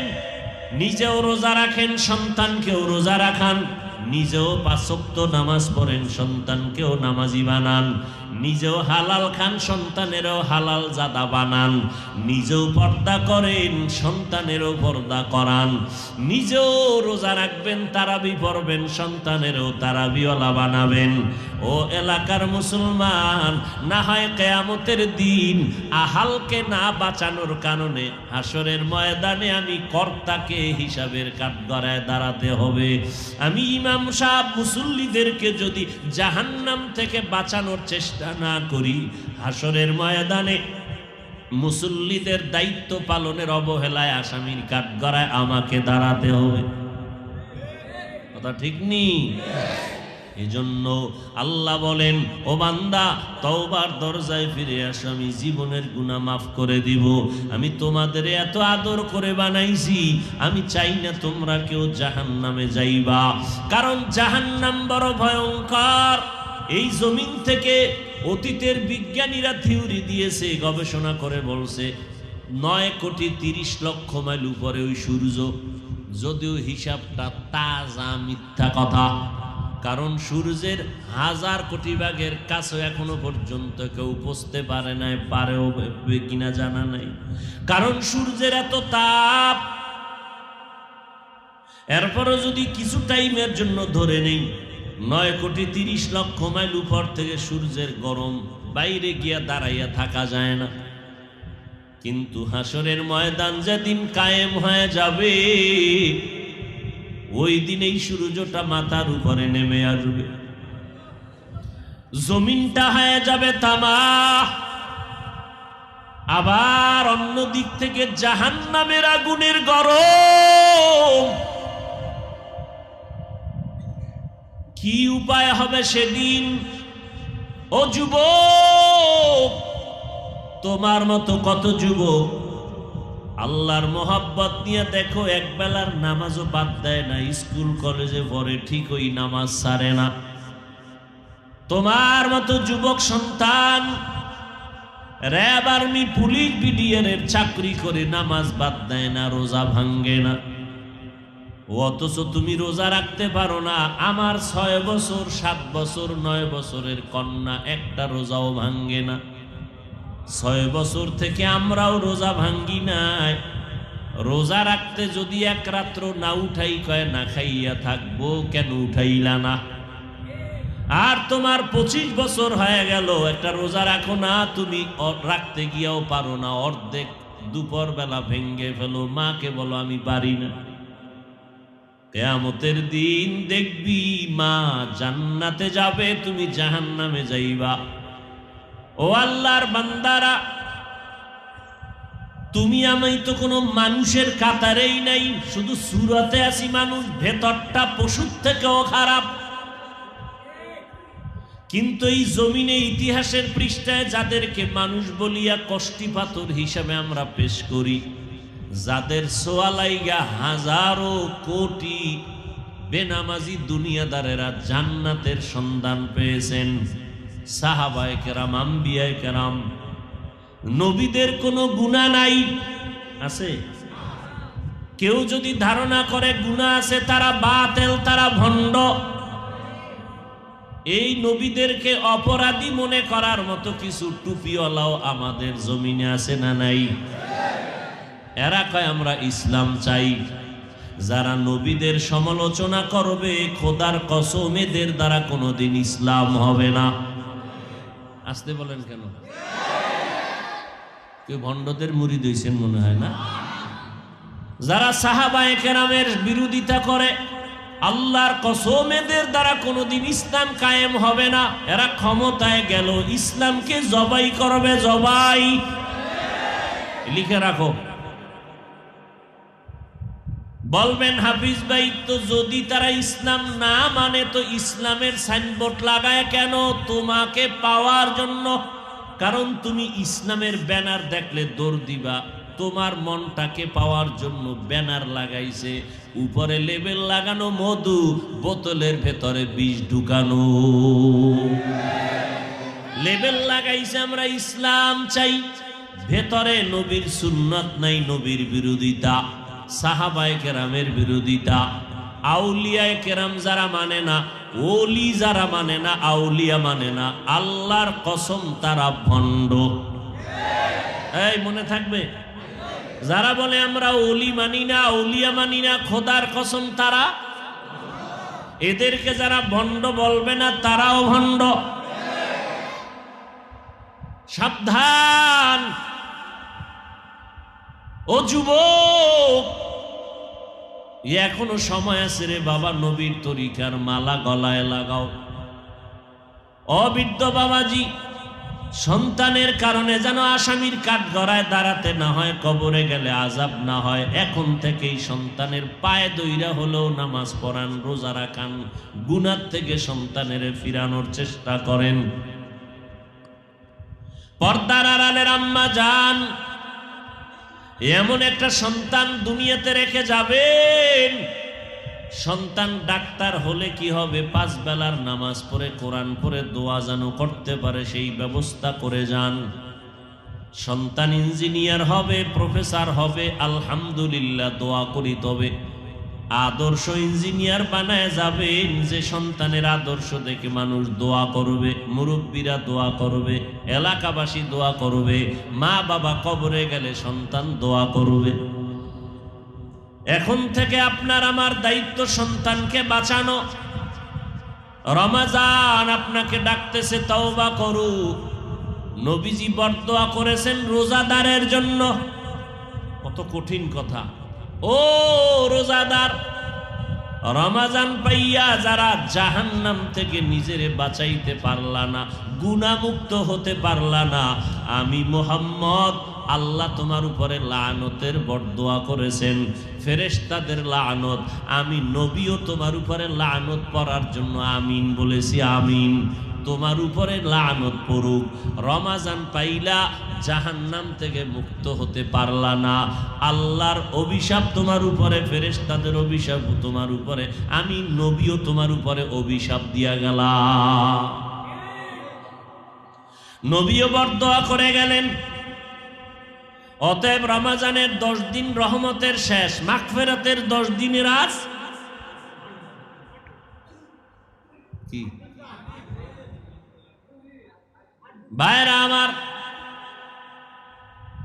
নিজেও রোজা রাখেন, সন্তানকেও রোজা রাখান। নিজেও 5 ওয়াক্ত নামাজ পড়েন, সন্তানকেও নামাজি বানান। নিজেও হালাল খান, সন্তানেরও হালাল জাদা বানান। নিজেও পর্দা করেন, সন্তানেরও পর্দা করান। নিজেও রোজা রাখবেন, তারাবি পড়বেন, সন্তানেরও তারাবিওয়ালা বানাবেন। ও এলাকার মুসলমান, না হয় কিয়ামতের দিন আহালকে না বাঁচানোর কারণে হাসরের ময়দানে আমি কর্তাকে হিসাবের কাঠগড়ায় দাঁড়াতে হবে। আমি ইমাম সাহেব মুসল্লিদেরকে যদি জাহান্নাম থেকে বাঁচানোর চেষ্টা না করি, হাসরের ময়দানে মুসল্লিদের দায়িত্ব পালনের অবহেলায় আসামির কাঠগড়ায় আমাকে দাঁড়াতে হবে। কথা ঠিক নেই? এজন্য আল্লাহ বলেন, ও বান্দা, তওবার দরজায় ফিরে আসো, আমি জীবনের গুনাহ মাফ করে দিব। আমি তোমাদের এত আদর করে বানাইছি, আমি চাই না তোমরা কেউ জাহান্নামে যাইবা। কারণ জাহান্নাম বড় ভয়ঙ্কর। এই জমিন থেকে অতীতের বিজ্ঞানীরা থিওরি দিয়েছে, গবেষণা করে বলছে 9,30,00,000 মাইল উপরে ওই সূর্য। যদিও হিসাবটা তাজা মিথ্যা কথা, কারণ সূর্যের 1000 কোটি ভাগের কাছে এখনো পর্যন্ত কেউ পৌঁছতে পারে নাই, পারেও কিনা জানা নাই। কারণ সূর্যের এত তাপ। এরপরও যদি কিছু টাইমের জন্য ধরে নেই 9,30,00,000 মাইল উপর থেকে সূর্যের গরম, বাইরে গিয়া দাঁড়াইয়া থাকা যায় না। কিন্তু হাসরের ময়দান যেদিন কায়েম হয়ে যাবে, ওই দিন এই সূর্যটা মাথার উপরে নেমে আসবে, জমিনটা হয়ে যাবে তামা। আবার অন্য দিক থেকে জাহান্নামের আগুনের গরম। কি উপায় হবে সেদিন? ও যুবক, তোমার মতো কত যুবক আল্লাহর মোহাব্বত নিয়ে দেখো এক বেলার নামাজও বাদ দেয় না, স্কুল কলেজে পড়ে, ঠিক ওই নামাজ ছাড়ে না। তোমার মতো যুবক সন্তান র্যাব, আর্মি, পুলিশ, বিডিআরের চাকরি করে নামাজ বাদ দেয় না, রোজা ভাঙ্গে না। অথচ তুমি রোজা রাখতে পারো না। আমার 6 বছর, 7 বছর, 9 বছরের কন্যা একটা রোজাও ভাঙ্গে না। 6 বছর থেকে আমরাও রোজা ভাঙ্গি নাই। রোজা রাখতে যদি এক রাত্র না উঠাই, কয় না খাইয়া থাকবো, কেন উঠাইলা না? আর তোমার 25 বছর হয়ে গেল, একটা রোজা রাখো না, তুমি রাখতে গিয়াও পারো না, অর্ধেক দুপুর বেলা ভেঙ্গে ফেলো, মাকে বলো আমি পারি না। কিয়ামতের দিন দেখবি মা জান্নাতে যাবে, তুমি জাহান্নামে যাইবা। ও আল্লাহর বান্দারা, তুমি আমি তো কোনো মানুষের কাতারেই নাই, শুধু সুরতে আছি মানুষ, ভেতরটা পশুর থেকেও খারাপ। কিন্তু এই জমিনে ইতিহাসের পৃষ্ঠায় যাদেরকে মানুষ বলিয়া কষ্টি পাথর হিসাবে আমরা পেশ করি, যাদের সোয়ালাইগা হাজারো কোটি বেনামাজি দুনিয়াদারেরা জান্নাতের সন্ধান পেয়েছেন, সাহাবায়ে কেরাম, আম্বিয়ায়ে কেরাম, নবীদের কোনো গুনাহ নাই। আছে? কেউ যদি ধারণা করে গুনাহ আছে, তারা বাতেল, তারা ভণ্ড। এই নবীদেরকে অপরাধী মনে করার মতো কিছু টুপিওয়ালাও আমাদের জমিনে আছে না নাই? এরা কয় আমরা ইসলাম চাই। যারা নবীদের সমালোচনা করবে, খোদার কসম এদের দ্বারা কোনোদিন ইসলাম হবে না। আসতে বলেন কেন? কেউ ভণ্ডদের মুরিদ হইছেন মনে হয় না? যারা সাহাবায়ে কেরামের বিরোধিতা করে, আল্লাহর কসম এদের দ্বারা কোনোদিন ইসলাম কায়েম হবে না। এরা ক্ষমতায় গেল ইসলামকে জবাই করবে, জবাই। লিখে রাখো। বলবেন হাফিজ ভাই, তো যদি তারা ইসলাম না মানে তো ইসলামের সাইনবোর্ড লাগায় কেন? তোমাকে পাওয়ার জন্য। কারণ তুমি ইসলামের ব্যানার দেখলে দৌড় দিবা। তোমার মনটাকে পাওয়ার জন্য ব্যানার লাগাইছে, উপরে লেবেল লাগানো মধু, বোতলের ভেতরে বিষ ঢুকানো। লেবেল লাগাইছে আমরা ইসলাম চাই, ভেতরে নবীর সুন্নাত নাই, নবীর বিরোধিতা, সাহাবায়ে কেরামের বিরোধিতা, আউলিয়ায়ে কেরাম যারা মানে না, ওলি যারা মানে না, আউলিয়া মানে না, আল্লাহর কসম তারা ভণ্ড। এই মনে থাকবে, যারা বলে আমরা ওলি মানি না, আউলিয়া মানি না, খোদার কসম তারা, এদেরকে যারা ভণ্ড বলবে না তারাও ভণ্ড। সাবধান ও যুবক, এখনো সময় আছে রে বাবা, নবীর তরিকার মালা গলায় লাগাও। অবৃদ্ধ বাবাজি, সন্তানের কারণে যেন আসামির কাঠগড়ায় দাঁড়াতে না হয়, কবরে গেলে আযাব না হয়, এখন থেকেই সন্তানের পায়ে দইরা হলেও নামাজ পড়ান, রোজা রাখান, গুনাহ থেকে সন্তানের ফিরানোর চেষ্টা করেন। পর্দার আড়ালের আম্মা জান, এমন একটা সন্তান দুনিয়াতে রেখে যাবেন, সন্তান ডাক্তার হলে কি হবে, 5 বেলার নামাজ পড়ে কোরআন পড়ে দোয়া যেন করতে পারে সেই ব্যবস্থা করে যান। সন্তান ইঞ্জিনিয়ার হবে, প্রফেসর হবে, আলহামদুলিল্লাহ, দোয়া করি। তবে আদর্শ ইঞ্জিনিয়ার বানায় যাবেন, যে সন্তানের আদর্শ দেখে মানুষ দোয়া করবে, মুরব্বীরা দোয়া করবে, এলাকাবাসী দোয়া করবে, মা বাবা কবরে গেলে সন্তান দোয়া করবে। এখন থেকে আপনার আমার দায়িত্ব সন্তানকে বাঁচানো। রমাজান আপনাকে ডাকতেছে, তওবা করুক। নবীজি বরদোয়া করেছেন রোজাদারের জন্য। কত কঠিন কথা। ও রোজাদার, রমাজান পাইয়া যারা জাহান্নাম থেকে নিজেরে বাঁচাইতে পারলা না, গুনাহমুক্ত হতে পারলা না, আমি মুহাম্মদ আল্লাহ তোমার উপরে লানতের বরদোয়া করেছেন, ফেরেশতাদের লানত, আমি নবীও তোমার উপরে লানত পড়ার জন্য আমিন বলেছি। আমিন। তোমার উপরে লানত পড়ুক। রমাজান পাইলা, জাহান্নাম থেকে মুক্ত হতে পারলা না, আল্লাহর অভিশাপ তোমার উপরে, ফেরেশতাদের অভিশাপ তোমার উপরে, আমি নবীও তোমার উপরে অভিশাপ দিয়া গেলাম। নবীও বরদোয়া করে গেলেন। অতএব রমাজানের 10 দিন রহমতের শেষ, মাগফিরাতের 10 দিনের আজ কি ভাইরা আমার,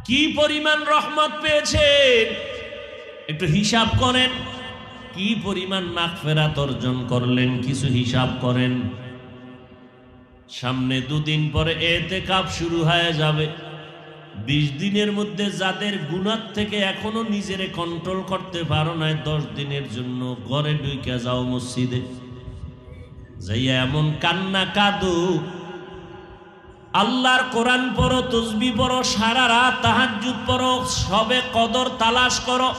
কি পরিমাণ রহমত পেয়েছেন একটু হিসাব করেন। কি পরিমাণ মাগফিরাত অর্জন করলেন কিছু হিসাব করেন। সামনে 2 দিন পরে ইতিকাফ শুরু হয়ে যাবে। 20 দিনের মধ্যে যাদের গুনাহ থেকে এখনো নিজেরে কন্ট্রোল করতে পারো না, 10 দিনের জন্য ঘরে ঢুকে যাও, মসজিদে যাইয়া এমন কান্না কাঁদো, আল্লাহর কোরআন পড়ো, তাসবিহ পড়ো, সারা রাত তাহাজ্জুদ পড়ো, সবে কদর তালাশ করো,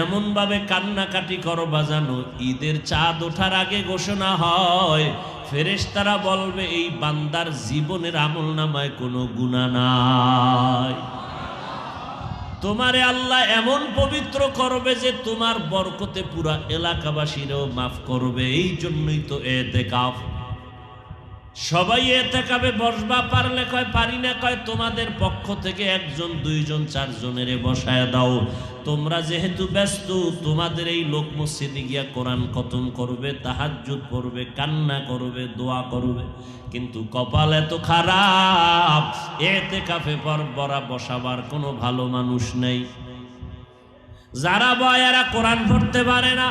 এমন ভাবে কান্নাকাটি করো বাজানো, ঈদের চাঁদ ওঠার আগে ঘোষণা হয়, ফেরেশতারা বলবে এই বান্দার জীবনের আমলনামায় কোনো গুনাহ নাই। তোমারে আল্লাহ এমন পবিত্র করবে যে তোমার বরকতে পুরা এলাকাবাসীরও মাফ করবে। এই জন্যই তো ইতিকাফ। সবাই ইতিকাফে বসবা, পারলে কয় পারি না, কয় তোমাদের পক্ষ থেকে 1 জন 2 জন 4 জনের বসায় দাও। তোমরা যেহেতু ব্যস্ত, তোমাদের এই লোক মসজিদে গিয়া কোরআন খতম করবে, তাহাজ্জুদ পড়বে, কান্না করবে, দোয়া করবে, কিন্তু কপাল এত খারাপ, ইতিকাফে বরা বসাবার কোনো ভালো মানুষ নেই। যারা বয়ারা কোরআন পড়তে পারে না,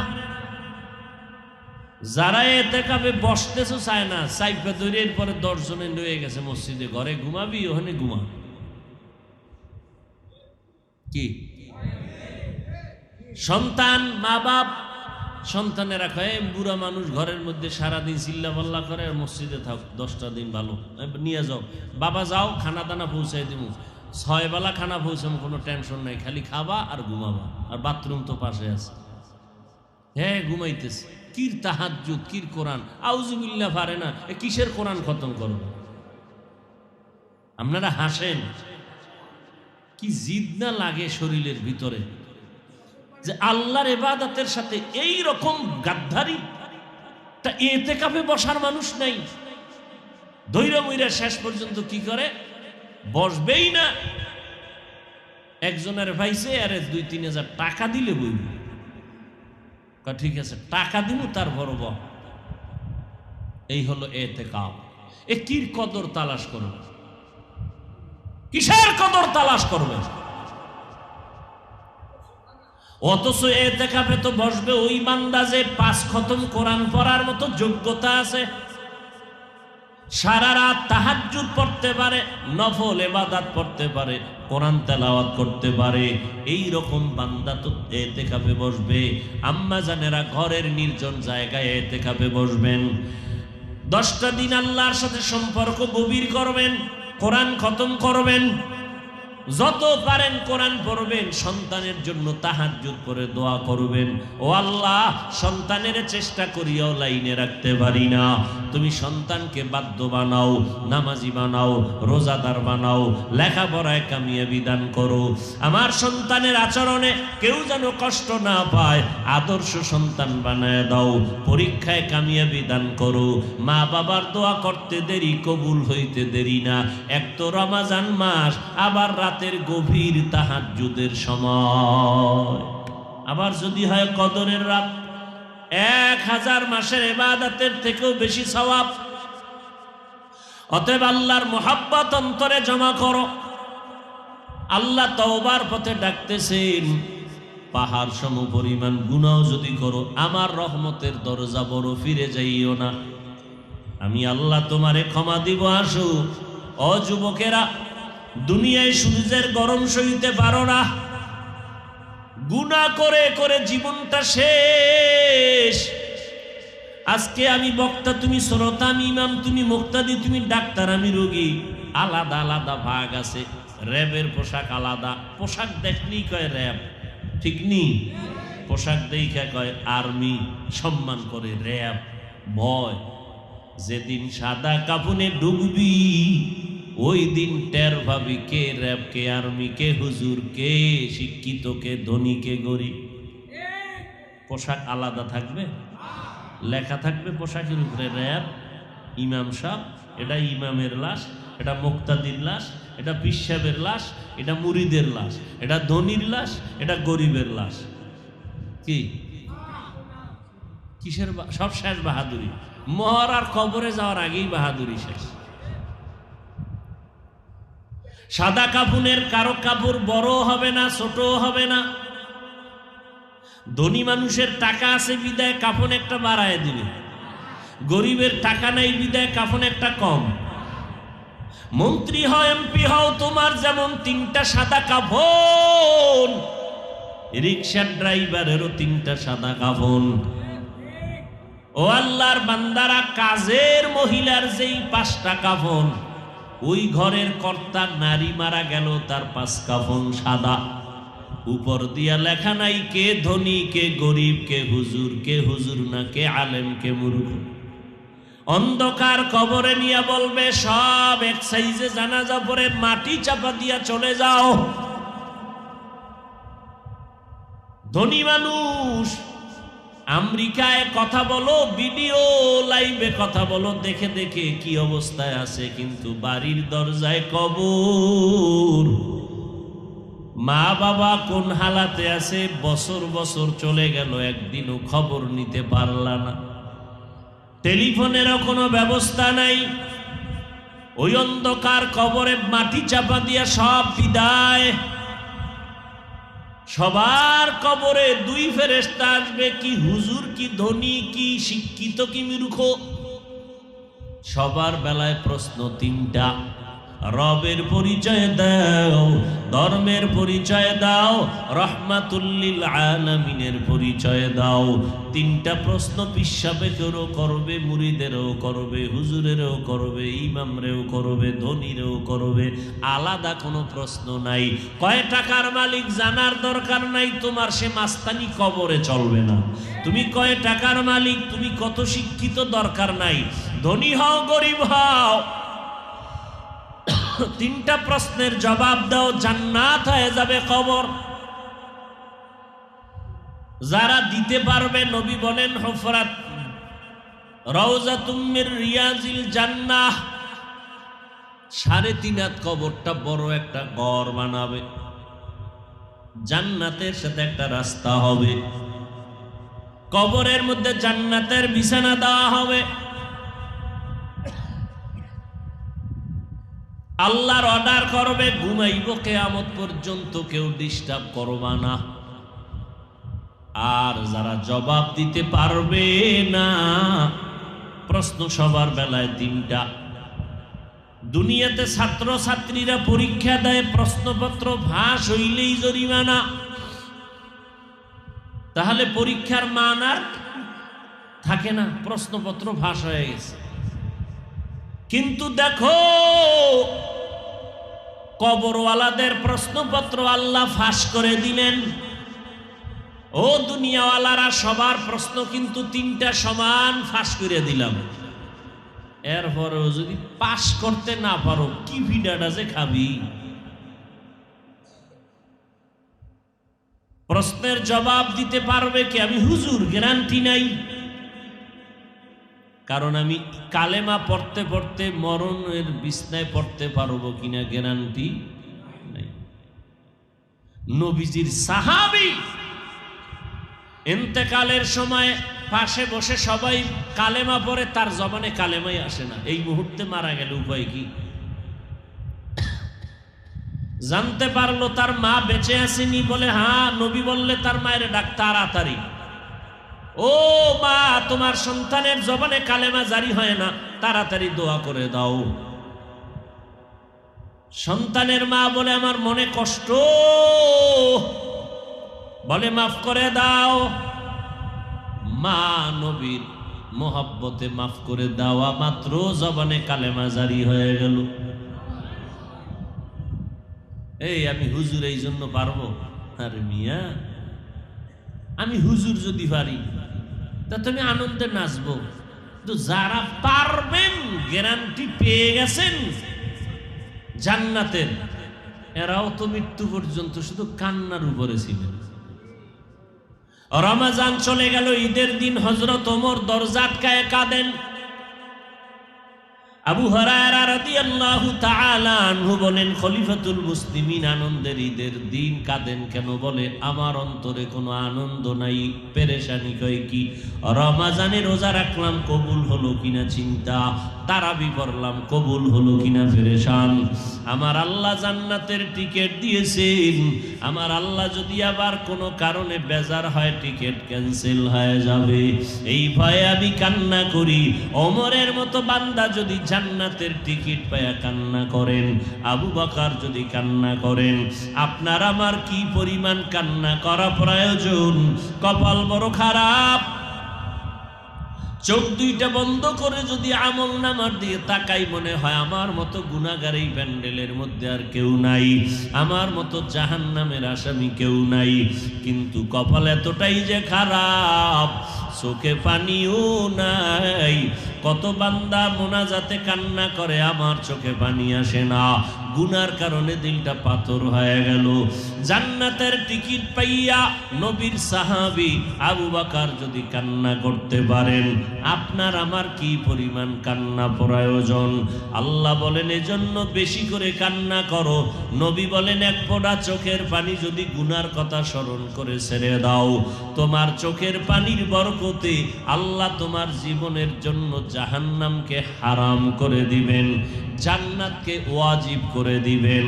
যারা ইতিকাফে বসতেছো চায় না, চাইপা ধরে এরপরে 10 জনে লয়ে গেছে মসজিদে, ঘরে ঘুমাবি, ওখানে ঘুমা। কি সন্তান, মা বাপ সন্তানেরা কয় বুড়া মানুষ ঘরের মধ্যে সারাদিন চিল্লাপাল্লা করে আর মসজিদে থাক 10টা দিন ভালো নিয়ে যাও বাবা যাও খানা দানা পৌঁছাই দিব 6 বেলা খানা পৌঁছাম কোনো টেনশন নাই খালি খাবা আর ঘুমাবা আর বাথরুম তো পাশে আছে হ্যাঁ ঘুমাইতেছে কির তাহাজ্জুদ কির কোরআন আউযুবিল্লাহ পারে না কিসের কোরআন খতম করবে আপনারা হাসেন কি জিদ না লাগে শরীরের ভিতরে যে আল্লাহর ইবাদতের সাথে এই রকম গাদ্দারি তা ইতিকাফে বসার মানুষ নাই দৈরা মইরা শেষ পর্যন্ত কি করে বসবেই না একজনের ভাইছে আরে 2-3 হাজার টাকা দিলে বইবে ঠিক আছে টাকা দিব তার বড় এই হলো ইতিকাফ কির কদর তালাশ করবে কিসের কদর তালাশ করবে অথচ ইতিকাফে তো বসবে ওই বান্দা যে 5 খতম কোরআন পড়ার মতো যোগ্যতা আছে সারা রাত তাহাজ্জুদ পড়তে পারে নফল ইবাদত পড়তে পারে কোরআন তেলাওয়াত করতে পারে এই রকম বান্দা তো ইতিকাফে বসবে আম্মা জানেরা ঘরের নির্জন জায়গায় ইতিকাফে বসবেন 10টা দিন আল্লাহর সাথে সম্পর্ক গভীর করবেন কোরআন খতম করবেন যত পারেন কোরআন পড়বেন সন্তানের জন্য তাহাজ্জুদ পড়ে দোয়া করবেন ও আল্লাহ সন্তানের চেষ্টা করিয়াও লাইনে রাখতে পারি না তুমি সন্তানকে বাধ্য বানাও নামাজি বানাও রোজাদার বানাও লেখাপড়ায় কামিয়াবি দান করো আমার সন্তানের আচরণে কেউ যেন কষ্ট না পায় আদর্শ সন্তান বানায় দাও পরীক্ষায় কামিয়াবি দান করো মা বাবার দোয়া করতে দেরি কবুল হইতে দেরি না এক তো রমজান মাস আবার রাতের গভীর তাহাজ্জুদের সময় আবার যদি হয় কদরের রাত 1000 মাসের ইবাদতের থেকেও বেশি সওয়াব অতএব আল্লাহর মুহাব্বত অন্তরে জমা করো আল্লাহ তওবার পথে ডাকতেছেন পাহাড় সম পরিমাণ গুনাহ যদি করো আমার রহমতের দরজা বড় ফিরে যাইও না আমি আল্লাহ তোমারে ক্ষমা দিব আসো ও যুবকেরা দুনিয়ায় সূর্যের গরম সইতে পারো না গুনাহ করে করে জীবনটা শেষ আজকে আমি বক্তা তুমি শ্রোতা আমি ইমাম তুমি মুক্তাদি তুমি ডাক্তার আমি রোগী আলাদা আলাদা ভাগ আছে র্যাবের পোশাক আলাদা পোশাক দেখলেই কয় র্যাব ঠিক নি পোশাক দেখে কয় আর্মি সম্মান করে র্যাব ভয় যেদিন সাদা কাফনে ঢুকবি ওই দিন টের ভাবি কে র্যাব কে আর্মি কে হুজুর কে শিক্ষিত কে ধনী কে গরিব পোশাক আলাদা থাকবে লেখা থাকবে পোশাকের উপরে র্যাব ইমাম সাহেব এটা ইমামের লাশ এটা মুক্তাদির লাশ এটা পীর সাহেবের লাশ এটা মুরিদের লাশ এটা ধনীর লাশ এটা গরিবের লাশ কি কিসের সব শেষ বাহাদুরি মরার কবরে যাওয়ার আগেই বাহাদুরি শেষ সাদা কাফনের কারো কাপড় বড় হবে না ছোট হবে না ধনী মানুষের টাকা আছে বিদায় কাফন একটা বাড়ায় দিবে গরিবের টাকা নাই বিদায় কাফন একটা কম মন্ত্রী হও এমপি হও তোমার যেমন 3টা সাদা কাফন রিকশার ড্রাইভারেরও 3টা সাদা কাফন ও আল্লাহর বান্দারা কাজের মহিলার যেই 5টা কাফন ওই ঘরের কর্তা নারী মারা গেল তার 5 কাফন সাদা উপর দিয়া লেখা নাই কে ধনী কে গরিব কে হুজুর না কে আলেম কে মূর্খ অন্ধকার কবরে নিয়ে বলবে সব এক সাইজে জানাজা পরে মাটি চাপা দিয়া চলে যাও ধনী মানুষ আমেরিকায় কথা বলো ভিডিও লাইভে কথা বলো দেখে দেখে কি অবস্থায় আছে কিন্তু বাড়ির দরজায় কবর মা বাবা কোন হালাতে আছে বছর বছর চলে গেল একদিনও খবর নিতে পারলা না টেলিফোনেরও কোনো ব্যবস্থা নাই ওই অন্ধকার কবরে মাটি চাপা দিয়া সব বিদায় সবার কবরে 2 ফেরেশতা আসবে কি হুজুর কি ধনী কি শিক্ষিত কি মূর্খ সবার বেলায় প্রশ্ন 3টা রবের পরিচয় দাও, ধর্মের পরিচয় দাও, রহমাতুল লিল আলামিনের পরিচয় দাও। তিনটা প্রশ্ন পিসাবেকেরও করবে, মুরিদেরও করবে, হুজুরেরও করবে, ইমামরেও করবে, ধনীরেও করবে, আলাদা কোনো প্রশ্ন নাই। কয় টাকার মালিক জানার দরকার নাই তোমার, সে মাস্তানি কবরে চলবে না। তুমি কয় টাকার মালিক, তুমি কত শিক্ষিত দরকার নাই, ধনী হও গরিব হও, তিনটা প্রশ্নের জবাব দাও, জান্নাত হয়ে যাবে কবর। যারা দিতে পারবে, নবী বলেন হুফরাত রাউযাতুম মির রিয়াজিল জান্নাহ, 3.5 হাত কবরটা বড় একটা ঘর বানাবে, জান্নাতের সাথে একটা রাস্তা হবে, কবরের মধ্যে জান্নাতের বিছানা দেওয়া হবে। আল্লাহর অর্ডার করবে, ঘুমাইব কিয়ামত পর্যন্ত, কেউ ডিস্টার্ব করবা না। আর যারা জবাব দিতে পারবে না, প্রশ্ন সবার বেলায় 3টা। দুনিয়াতে ছাত্র ছাত্রীরা পরীক্ষা দেয়, প্রশ্নপত্র ফাঁস হইলেই জরিমানা, তাহলে পরীক্ষার মান আর থাকে না, প্রশ্নপত্র ফাঁস হয়ে গেছে। কিন্তু দেখো, কবরওয়ালাদের প্রশ্নপত্র আল্লাহ ফাঁস করে দিলেন। ও দুনিয়াওয়ালারা, সবার প্রশ্ন কিন্তু 3টা সমান ফাঁস করে দিলাম। এরপরেও যদি পাশ করতে না পারো, কি ভিডাটা যে খাবি। প্রশ্নের জবাব দিতে পারবে কি? আমি হুজুর, গ্যারান্টি নাই, কারণ আমি কালেমা পড়তে পড়তে মরণের বিছনায় পড়তে পারবো কিনা গ্যারান্টি নাই। নবীজির সাহাবী ইন্তেকালের সময় পাশে বসে সবাই কালেমা পড়ে, তার জবানে কালেমাই আসে না। এই মুহূর্তে মারা গেল, উপায় কি? জানতে পারলো তার মা বেঁচে আসেনি, বলে হ্যাঁ, নবী বললে তার মায়ের ডাক তাড়াতাড়ি, ও মা, তোমার সন্তানের জবানে কালেমা জারি হয় না, তাড়াতাড়ি দোয়া করে দাও। সন্তানের মা বলে আমার মনে কষ্ট, বলে মাফ করে দাও। মা নবীর মোহাব্বতে মাফ করে দেওয়া মাত্র জবানে কালেমা জারি হয়ে গেল। এই আমি হুজুর এই জন্য পারবো? আরে মিয়া, আমি হুজুর যদি পারি তা তুমি আনন্দে নাচবো। তো যারা পারবেন, গ্যারান্টি পেয়ে গেছেন জান্নাতের, এরাও তো মৃত্যু পর্যন্ত শুধু কান্নার উপরে ছিলেন। রমজান চলে গেল, ঈদের দিন হযরত ওমর দরজা আটকায় কাঁদেন। আবু হুরায়রা রাদিয়াল্লাহু তাআলা আনহু বলেন, খলিফাতুল মুসলিমিন আনন্দের ঈদের দিন কাঁদেন কেন? বলে আমার অন্তরে কোনো আনন্দ নাই, পেরেশানি। কয় কি? রমজানে রোজা রাখলাম, কবুল হলো কিনা চিন্তা, তারাবি পড়লাম, কবুল হলো কিনা পেরেশান। আমার আল্লাহ জান্নাতের টিকিট দিয়েছেন, আমার আল্লাহ যদি আবার কোনো কারণে বেজার হয়, টিকিট ক্যান্সেল হয়ে যাবে, এই ভয়ে আমি কান্না করি। ওমরের মতো বান্দা যদি জান্নাতের টিকিট পায়া কান্না করেন, আবু বকর যদি কান্না করেন, আপনার আমার কি পরিমাণ কান্না করা প্রয়োজন? কপাল বড় খারাপ। চোখ দুইটা বন্ধ করে যদি আমল নামার দিয়ে তাকাই, মনে হয় আমার মতো গুনাহগার এই প্যান্ডেলের মধ্যে আর কেউ নাই, আমার মতো জাহান্নামের আসামি কেউ নাই। কিন্তু কপাল এতটাই যে খারাপ, চোখে পানিও নাই। কত বান্দা মোনাজাতে কান্না করে, আমার চোখে পানি আসে না, গুনার কারণে দিলটা পাথর হয়ে গেল। জান্নাতের টিকিট পাইয়া নবীর সাহাবী আবু বকর যদি কান্না করতে পারেন, আপনার আমার কি পরিমাণ কান্না প্রয়োজন? আল্লাহ বলেন এজন্য বেশি করে কান্না করো। নবী বলেন এক ফোঁটা চোখের পানি যদি গুনার কথা স্মরণ করে ছেড়ে দাও, তোমার চোখের পানির বরকতে আল্লাহ তোমার জীবনের জন্য জাহান্নামকে হারাম করে দিবেন, জান্নাতকে ওয়াজিব করে দিবেন।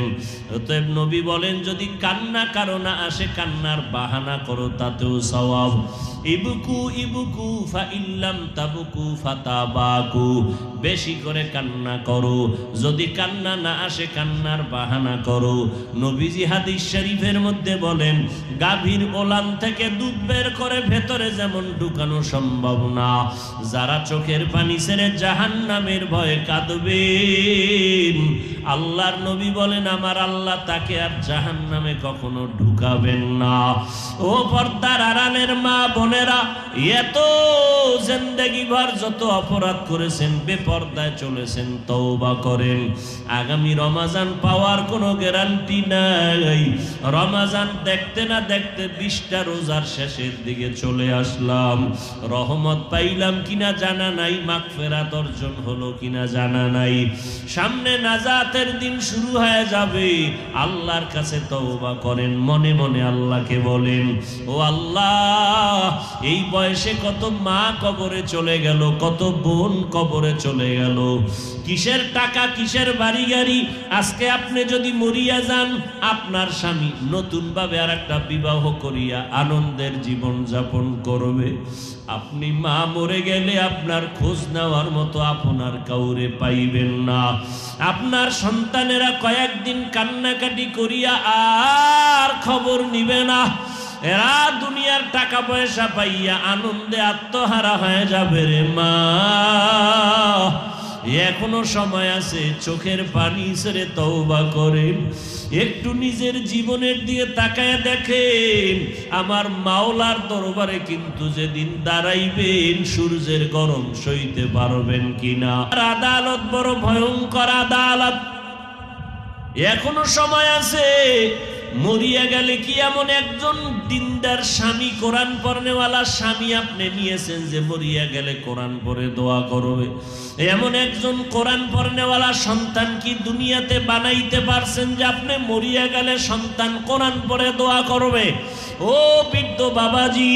অতএব নবী বলেন যদি কান্না কারো না আসে, কান্নার বাহানা করো, তাতেও সওয়াব। ইবকু ইবকু ফা ইল্লাম তাবকু ফাতাবাকু, বেশি করে কান্না করো, যদি কান্না না আসে কান্নার বাহানা করো। নবীজি হাদিস শরীফের মধ্যে বলেন, গাভীর ওলান থেকে দুধ বের করে ভেতরে যেমন ঢুকানো সম্ভব না, যারা চোখের পানি ছেড়ে জাহান্নামের ভয়ে কাঁদবেন, আল্লাহর নবী বলেন আমার আল্লাহ তাকে আর জাহান্নামে কখনো ঢুকাবেন না। ও পর্দার আড়ালের মা বোনেরা, এত জিন্দেগি ভর যত অপরাধ করেছেন, বেপর্দায় চলেছেন, তওবা করেন। আগামী রমাজান পাওয়ার কোনো গ্যারান্টি নাই। রমাজান দেখতে না দেখতে 20টা রোজার শেষের দিকে চলে আসলাম। রহমত পাইলাম কিনা জানা নাই, মাগফিরাত অর্জন হলো কিনা জানা নাই। সামনে নাজাতের দিন শুরু হয়ে যাবে। আল্লাহর কাছে তওবা করেন, মনে মনে আল্লাহকে বলেন, ও আল্লাহ, এই বয়সে কত মা কবরে চলে গেল, কত বোন কবরে চলে গেল, কিসের টাকা কিসের বাড়ি গাড়ি। আজকে আপনি যদি মরিয়া যান, আপনার স্বামী নতুন ভাবে আর একটা বিবাহ করিয়া আনন্দের জীবন যাপন করবে। আপনি মা মরে গেলে আপনার খোঁজ নেওয়ার মতো আপনার কাউরে পাইবেন না। আপনার সন্তানেরা কয়েকদিন কান্নাকাটি করিয়া আর খবর নিবে না। এরা দুনিয়ার টাকা পয়সা পাইয়া আনন্দে আত্মহারা হয়ে যাবে রে মা। এখনো সময় আছে, চোখের পানি ছেড়ে তওবা করেন। একটু নিজের জীবনের দিকে তাকায় দেখেন, আমার মাওলার দরবারে কিন্তু যেদিন দাঁড়াইবেন, সূর্যের গরম সইতে পারবেন কিনা। আদালত বড় ভয়ঙ্কর আদালত। এখনো সময় আছে। মরিয়া গেলে কি এমন একজন দিনদার স্বামী, কোরআন পড়নেওয়ালা স্বামী আপনি নিয়েছেন যে মরিয়া গেলে কোরআন পড়ে দোয়া করবে? এমন একজন কোরআন পড়নেওয়ালা সন্তান কি দুনিয়াতে বানাইতে পারছেন যে আপনি মরিয়া গেলে সন্তান কোরআন পড়ে দোয়া করবে? ও বৃদ্ধ বাবাজি,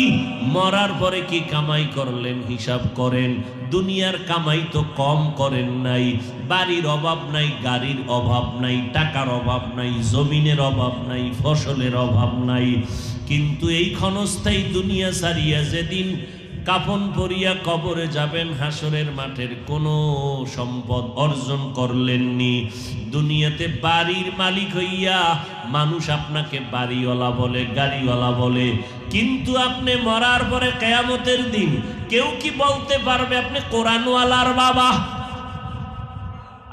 মরার পরে কি কামাই করলেন হিসাব করেন। দুনিয়ার কামাই তো কম করেন নাই। বাড়ির অভাব নাই, গাড়ির অভাব নাই, টাকার অভাব নাই, জমিনের অভাব নাই, ফসলের অভাব নাই। কিন্তু এই ক্ষণস্থায়ী দুনিয়া ছাড়িয়া যেদিন কাফন পরিয়া কবরে যাবেন, হাসরের মাঠের কোনো সম্পদ অর্জন করলেননি। দুনিয়াতে বাড়ির মালিক হইয়া মানুষ আপনাকে বাড়িওয়ালা বলে, গাড়িওয়ালা বলে, কিন্তু আপনি মরার পরে কিয়ামতের দিন কেউ কি বলতে পারবে আপনি কোরআনওয়ালার বাবা?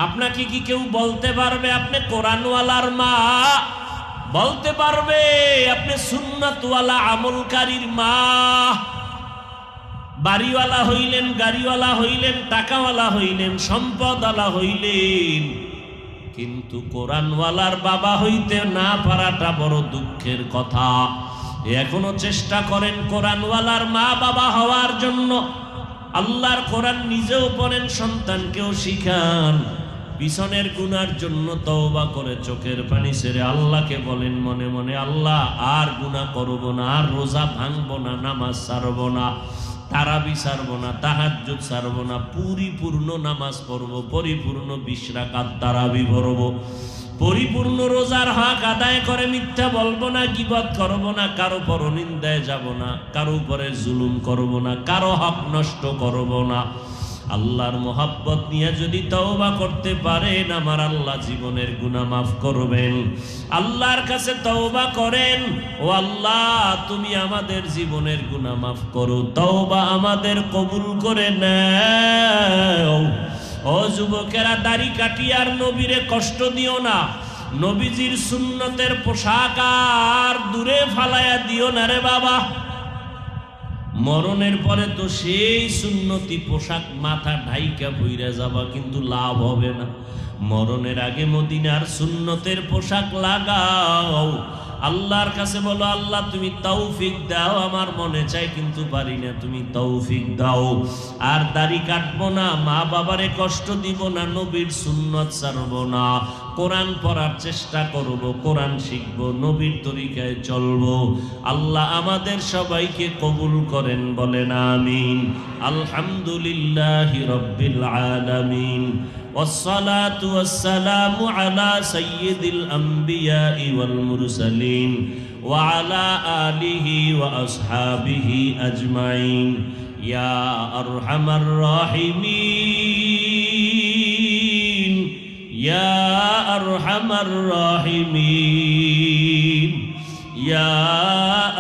আপনাকে কি কেউ বলতে পারবে আপনি কোরআনওয়ালার মা? বলতে পারবে আপনি সুন্নাতওয়ালা আমলকারীর মা? বাড়িওয়ালা হইলেন, গাড়িওয়ালা হইলেন, টাকাওয়ালা হইলেন, সম্পদওয়ালা হইলেন, কিন্তু কোরআনওয়ালার বাবা হইতে না পারাটা বড় দুঃখের কথা। এখনো চেষ্টা করেন কোরআনওয়ালার মা বাবা হওয়ার জন্য। আল্লাহর কোরআন নিজেও পড়েন, সন্তানকেও শিখান। পিছনের গুনার জন্য তওবা করে চোখের পানি ছেড়ে আল্লাহকে বলেন মনে মনে, আল্লাহ আর গুনাহ করব না, আর রোজা ভাঙবো না, নামাজ ছাড়বো না, তারাবি ছাড়বো না, তাহাজ্জুদ ছাড়বো না, পরিপূর্ণ নামাজ পড়বো, পরিপূর্ণ 20 রাকাত তারাবি পড়বো, পরিপূর্ণ রোজার হক আদায় করে মিথ্যা বলবো না, গীবত করবো না, কারো পরনিন্দায় যাব না, কারো উপরে জুলুম করবো না, কারো হক নষ্ট করবো না। আল্লাহর মোহাব্বত নিয়ে যদি তওবা করতে পারেন, আমার আল্লাহ জীবনের গুনাহ মাফ করবেন। আল্লাহর কাছে তওবা করেন, ও আল্লাহ তুমি আমাদের জীবনের গুনাহ মাফ করো, তওবা আমাদের কবুল করে নাও। ও যুবকেরা, দাড়ি কাটিয়ে আর নবীরে কষ্ট দিও না। নবীজির সুন্নতের পোশাক আর দূরে ফালায়া দিও না রে বাবা। মরণের পরে তো সেই সুন্নতি পোশাক মাথা ঢাইকা বইরা যাবা, কিন্তু লাভ হবে না। মরণের আগে মদিনার সুন্নতের পোশাক লাগাও। আল্লাহর কাছে বলো, আল্লাহ তুমি তৌফিক দাও, আমার মনে চাই কিন্তু পারি না, তুমি তৌফিক দাও। আর দাড়ি কাটবো না, মা বাবারে কষ্ট দিব না, নবীর সুন্নত ছাড়বো না, কোরআন পড়ার চেষ্টা করব, কোরআন শিখবো, নবীর তরিকায় চলবো। আল্লাহ আমাদের সবাইকে কবুল করেন, বলেন আমিন। আলহামদুলিল্লাহি রাব্বিল আলামিন। والصلاة والسلام على سيد الأنبياء والمرسلين وعلى آله وأصحابه أجمعين يا أرحم الراحمين يا أرحم الراحمين يا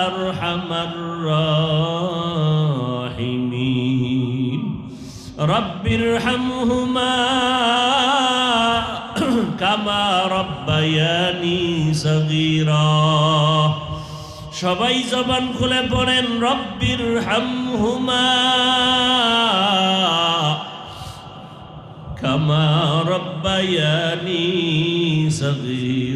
أرحم الراحمين رب ارحمهما كما ربياني صغيرا সবাই জবান খুলে পড়েন রব্বির হামহুমা কামা রব্বায়ানি সগীরা